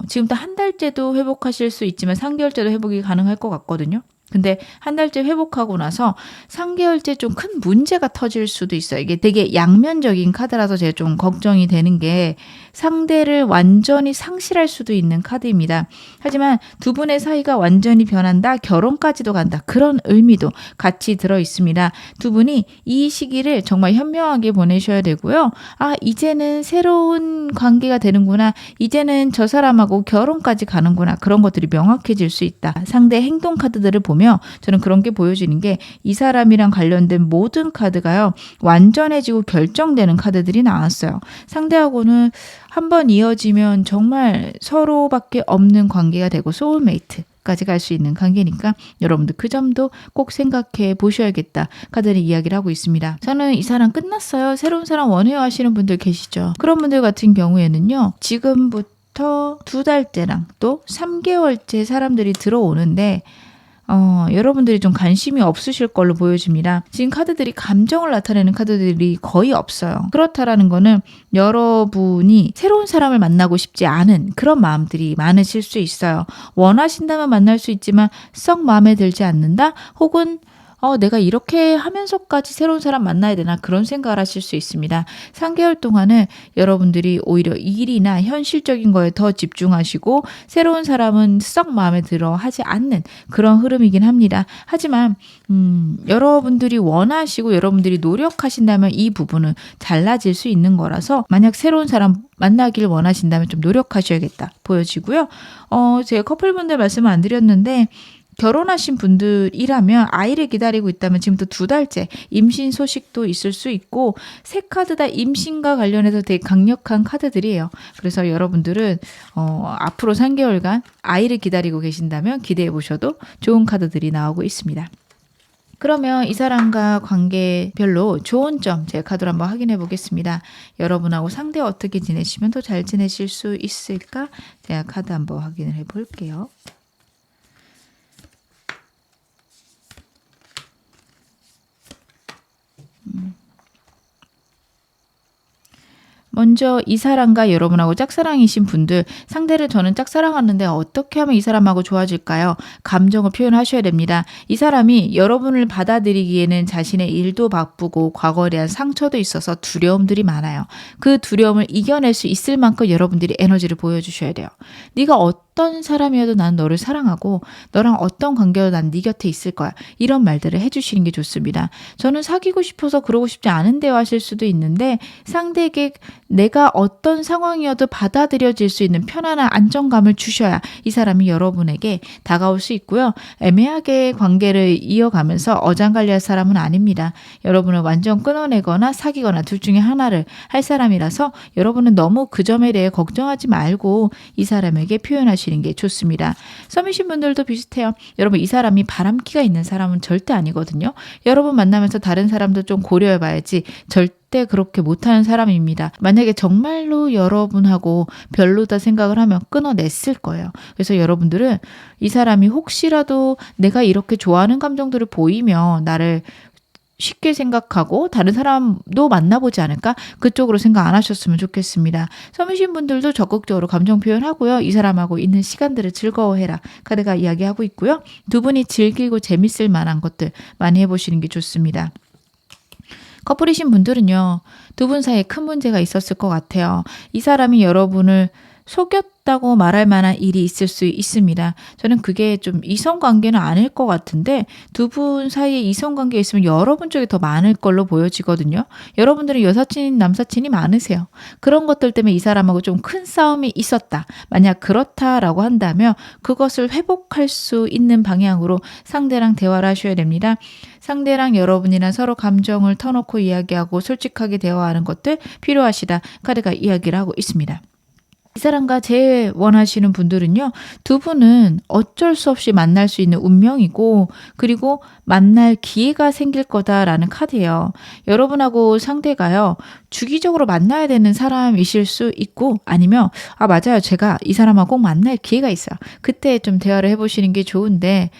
지금도 한 달째도 회복하실 수 있지만 3개월째도 회복이 가능할 것 같거든요. 근데 한 달째 회복하고 나서 3개월째 좀 큰 문제가 터질 수도 있어요. 이게 되게 양면적인 카드라서 제가 좀 걱정이 되는 게, 상대를 완전히 상실할 수도 있는 카드입니다. 하지만 두 분의 사이가 완전히 변한다, 결혼까지도 간다, 그런 의미도 같이 들어 있습니다. 두 분이 이 시기를 정말 현명하게 보내셔야 되고요. 이제는 새로운 관계가 되는구나, 이제는 저 사람하고 결혼까지 가는구나, 그런 것들이 명확해질 수 있다. 상대 행동 카드들을 보며 저는 그런 게 보여지는 게, 이 사람이랑 관련된 모든 카드가요, 완전해지고 결정되는 카드들이 나왔어요. 상대하고는 한번 이어지면 정말 서로밖에 없는 관계가 되고 소울메이트까지 갈 수 있는 관계니까 여러분들 그 점도 꼭 생각해 보셔야겠다, 카드는 이야기를 하고 있습니다. 저는 이 사람 끝났어요, 새로운 사람 원해요 하시는 분들 계시죠. 그런 분들 같은 경우에는요, 지금부터 2달째랑 또 3개월째 사람들이 들어오는데 여러분들이 좀 관심이 없으실 걸로 보여집니다. 지금 카드들이 감정을 나타내는 카드들이 거의 없어요. 그렇다라는 거는 여러분이 새로운 사람을 만나고 싶지 않은 그런 마음들이 많으실 수 있어요. 원하신다면 만날 수 있지만 썩 마음에 들지 않는다? 혹은 내가 이렇게 하면서까지 새로운 사람 만나야 되나, 그런 생각을 하실 수 있습니다. 3개월 동안은 여러분들이 오히려 일이나 현실적인 거에 더 집중하시고 새로운 사람은 썩 마음에 들어 하지 않는 그런 흐름이긴 합니다. 하지만 여러분들이 원하시고 여러분들이 노력하신다면 이 부분은 달라질 수 있는 거라서, 만약 새로운 사람 만나길 원하신다면 좀 노력하셔야겠다 보여지고요. 제가 커플분들 말씀을 안 드렸는데, 결혼하신 분들이라면 아이를 기다리고 있다면 지금부터 2달째 임신 소식도 있을 수 있고, 세 카드 다 임신과 관련해서 되게 강력한 카드들이에요. 그래서 여러분들은 앞으로 3개월간 아이를 기다리고 계신다면 기대해 보셔도 좋은 카드들이 나오고 있습니다. 그러면 이 사람과 관계별로 좋은 점 제가 카드로 한번 확인해 보겠습니다. 여러분하고 상대 어떻게 지내시면 더 잘 지내실 수 있을까? 제가 카드 한번 확인을 해 볼게요. 먼저 이 사람과 여러분하고 짝사랑이신 분들, 상대를 저는 짝사랑하는데 어떻게 하면 이 사람하고 좋아질까요? 감정을 표현하셔야 됩니다. 이 사람이 여러분을 받아들이기에는 자신의 일도 바쁘고 과거에 대한 상처도 있어서 두려움들이 많아요. 그 두려움을 이겨낼 수 있을 만큼 여러분들이 에너지를 보여주셔야 돼요. 네가 어떤 사람이어도 난 너를 사랑하고 너랑 어떤 관계여도 난 네 곁에 있을 거야. 이런 말들을 해주시는 게 좋습니다. 저는 사귀고 싶어서 그러고 싶지 않은데요 하실 수도 있는데 상대에게 내가 어떤 상황이어도 받아들여질 수 있는 편안한 안정감을 주셔야 이 사람이 여러분에게 다가올 수 있고요. 애매하게 관계를 이어가면서 어장관리할 사람은 아닙니다. 여러분을 완전 끊어내거나 사귀거나 둘 중에 하나를 할 사람이라서 여러분은 너무 그 점에 대해 걱정하지 말고 이 사람에게 표현하시는 게 좋습니다. 썸이신 분들도 비슷해요. 여러분 이 사람이 바람기가 있는 사람은 절대 아니거든요. 여러분 만나면서 다른 사람도 좀 고려해봐야지 절대 그렇게 못하는 사람입니다. 만약에 정말로 여러분하고 별로다 생각을 하면 끊어냈을 거예요. 그래서 여러분들은 이 사람이 혹시라도 내가 이렇게 좋아하는 감정들을 보이면 나를 쉽게 생각하고 다른 사람도 만나보지 않을까? 그쪽으로 생각 안 하셨으면 좋겠습니다. 썸이신 분들도 적극적으로 감정 표현하고요. 이 사람하고 있는 시간들을 즐거워해라. 카드가 이야기하고 있고요. 두 분이 즐기고 재밌을 만한 것들 많이 해보시는 게 좋습니다. 커플이신 분들은요. 두 분 사이에 큰 문제가 있었을 것 같아요. 이 사람이 여러분을 속였다고 말할 만한 일이 있을 수 있습니다. 저는 그게 좀 이성관계는 아닐 것 같은데 두 분 사이에 이성관계 있으면 여러분 쪽이 더 많을 걸로 보여지거든요. 여러분들은 여사친, 남사친이 많으세요. 그런 것들 때문에 이 사람하고 좀 큰 싸움이 있었다. 만약 그렇다라고 한다면 그것을 회복할 수 있는 방향으로 상대랑 대화를 하셔야 됩니다. 상대랑 여러분이랑 서로 감정을 터놓고 이야기하고 솔직하게 대화하는 것들 필요하시다. 카드가 이야기를 하고 있습니다. 이 사람과 제일 원하시는 분들은요. 두 분은 어쩔 수 없이 만날 수 있는 운명이고 그리고 만날 기회가 생길 거다라는 카드예요. 여러분하고 상대가요. 주기적으로 만나야 되는 사람이실 수 있고 아니면 맞아요. 제가 이 사람하고 꼭 만날 기회가 있어요. 그때 좀 대화를 해보시는 게 좋은데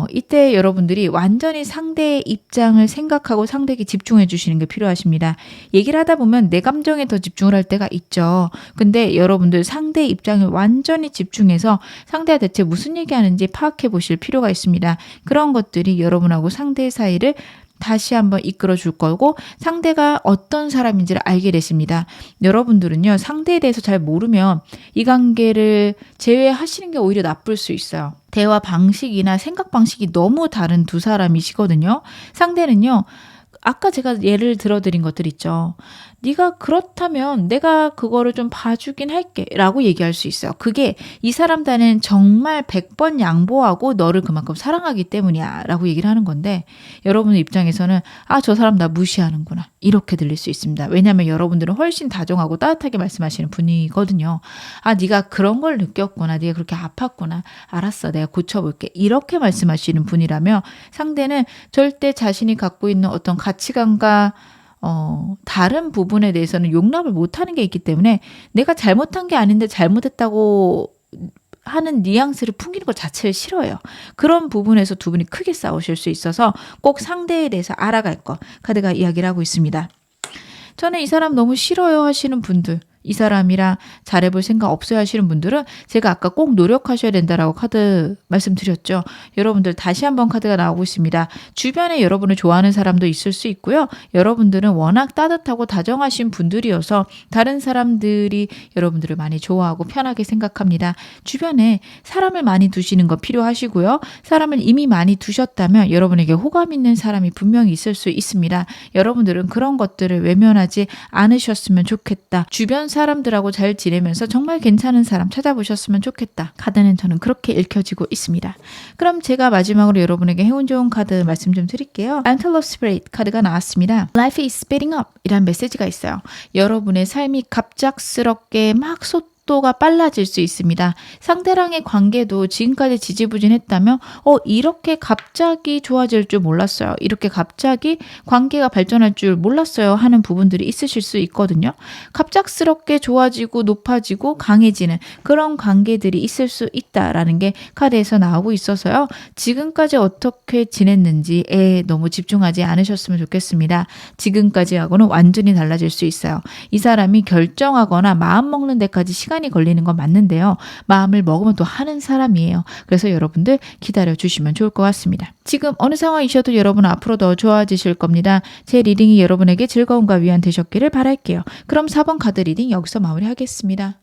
이때 여러분들이 완전히 상대의 입장을 생각하고 상대에게 집중해 주시는 게 필요하십니다. 얘기를 하다 보면 내 감정에 더 집중을 할 때가 있죠. 근데 여러분들 상대의 입장을 완전히 집중해서 상대가 대체 무슨 얘기하는지 파악해 보실 필요가 있습니다. 그런 것들이 여러분하고 상대 사이를 다시 한번 이끌어 줄 거고 상대가 어떤 사람인지를 알게 되십니다. 여러분들은요. 상대에 대해서 잘 모르면 이 관계를 제외하시는 게 오히려 나쁠 수 있어요. 대화 방식이나 생각 방식이 너무 다른 두 사람이시거든요. 상대는요. 아까 제가 예를 들어드린 것들 있죠. 네가 그렇다면 내가 그거를 좀 봐주긴 할게 라고 얘기할 수 있어요. 그게 이 사람들은 정말 100번 양보하고 너를 그만큼 사랑하기 때문이야 라고 얘기를 하는 건데 여러분의 입장에서는 저 사람 나 무시하는구나 이렇게 들릴 수 있습니다. 왜냐하면 여러분들은 훨씬 다정하고 따뜻하게 말씀하시는 분이거든요. 네가 그런 걸 느꼈구나. 네가 그렇게 아팠구나. 알았어. 내가 고쳐볼게. 이렇게 말씀하시는 분이라면 상대는 절대 자신이 갖고 있는 어떤 가치관과 다른 부분에 대해서는 용납을 못하는 게 있기 때문에 내가 잘못한 게 아닌데 잘못했다고 하는 뉘앙스를 풍기는 것 자체를 싫어해요. 그런 부분에서 두 분이 크게 싸우실 수 있어서 꼭 상대에 대해서 알아갈 것 카드가 이야기를 하고 있습니다. 저는 이 사람 너무 싫어요 하시는 분들 이 사람이랑 잘해볼 생각 없어요 하시는 분들은 제가 아까 꼭 노력하셔야 된다라고 카드 말씀드렸죠. 여러분들 다시 한번 카드가 나오고 있습니다. 주변에 여러분을 좋아하는 사람도 있을 수 있고요. 여러분들은 워낙 따뜻하고 다정하신 분들이어서 다른 사람들이 여러분들을 많이 좋아하고 편하게 생각합니다. 주변에 사람을 많이 두시는 거 필요하시고요. 사람을 이미 많이 두셨다면 여러분에게 호감 있는 사람이 분명히 있을 수 있습니다. 여러분들은 그런 것들을 외면하지 않으셨으면 좋겠다. 주변 사람들하고 잘 지내면서 정말 괜찮은 사람 찾아보셨으면 좋겠다. 카드는 저는 그렇게 읽혀지고 있습니다. 그럼 제가 마지막으로 여러분에게 행운 좋은 카드 말씀 좀 드릴게요. Mantle of Spirit 카드가 나왔습니다. Life is speeding up 이란 메시지가 있어요. 여러분의 삶이 갑작스럽게 막 속도가 빨라질 수 있습니다. 상대랑의 관계도 지금까지 지지부진했다면 이렇게 갑자기 좋아질 줄 몰랐어요. 이렇게 갑자기 관계가 발전할 줄 몰랐어요 하는 부분들이 있으실 수 있거든요. 갑작스럽게 좋아지고 높아지고 강해지는 그런 관계들이 있을 수 있다라는 게 카드에서 나오고 있어서요. 지금까지 어떻게 지냈는지에 너무 집중하지 않으셨으면 좋겠습니다. 지금까지하고는 완전히 달라질 수 있어요. 이 사람이 결정하거나 마음 먹는 데까지 시간이 걸리는 건 맞는데요. 마음을 먹으면 또 하는 사람이에요. 그래서 여러분들 기다려 주시면 좋을 것 같습니다. 지금 어느 상황이셔도 여러분 앞으로 더 좋아지실 겁니다. 제 리딩이 여러분에게 즐거움과 위안 되셨기를 바랄게요. 그럼 4번 카드 리딩 여기서 마무리하겠습니다.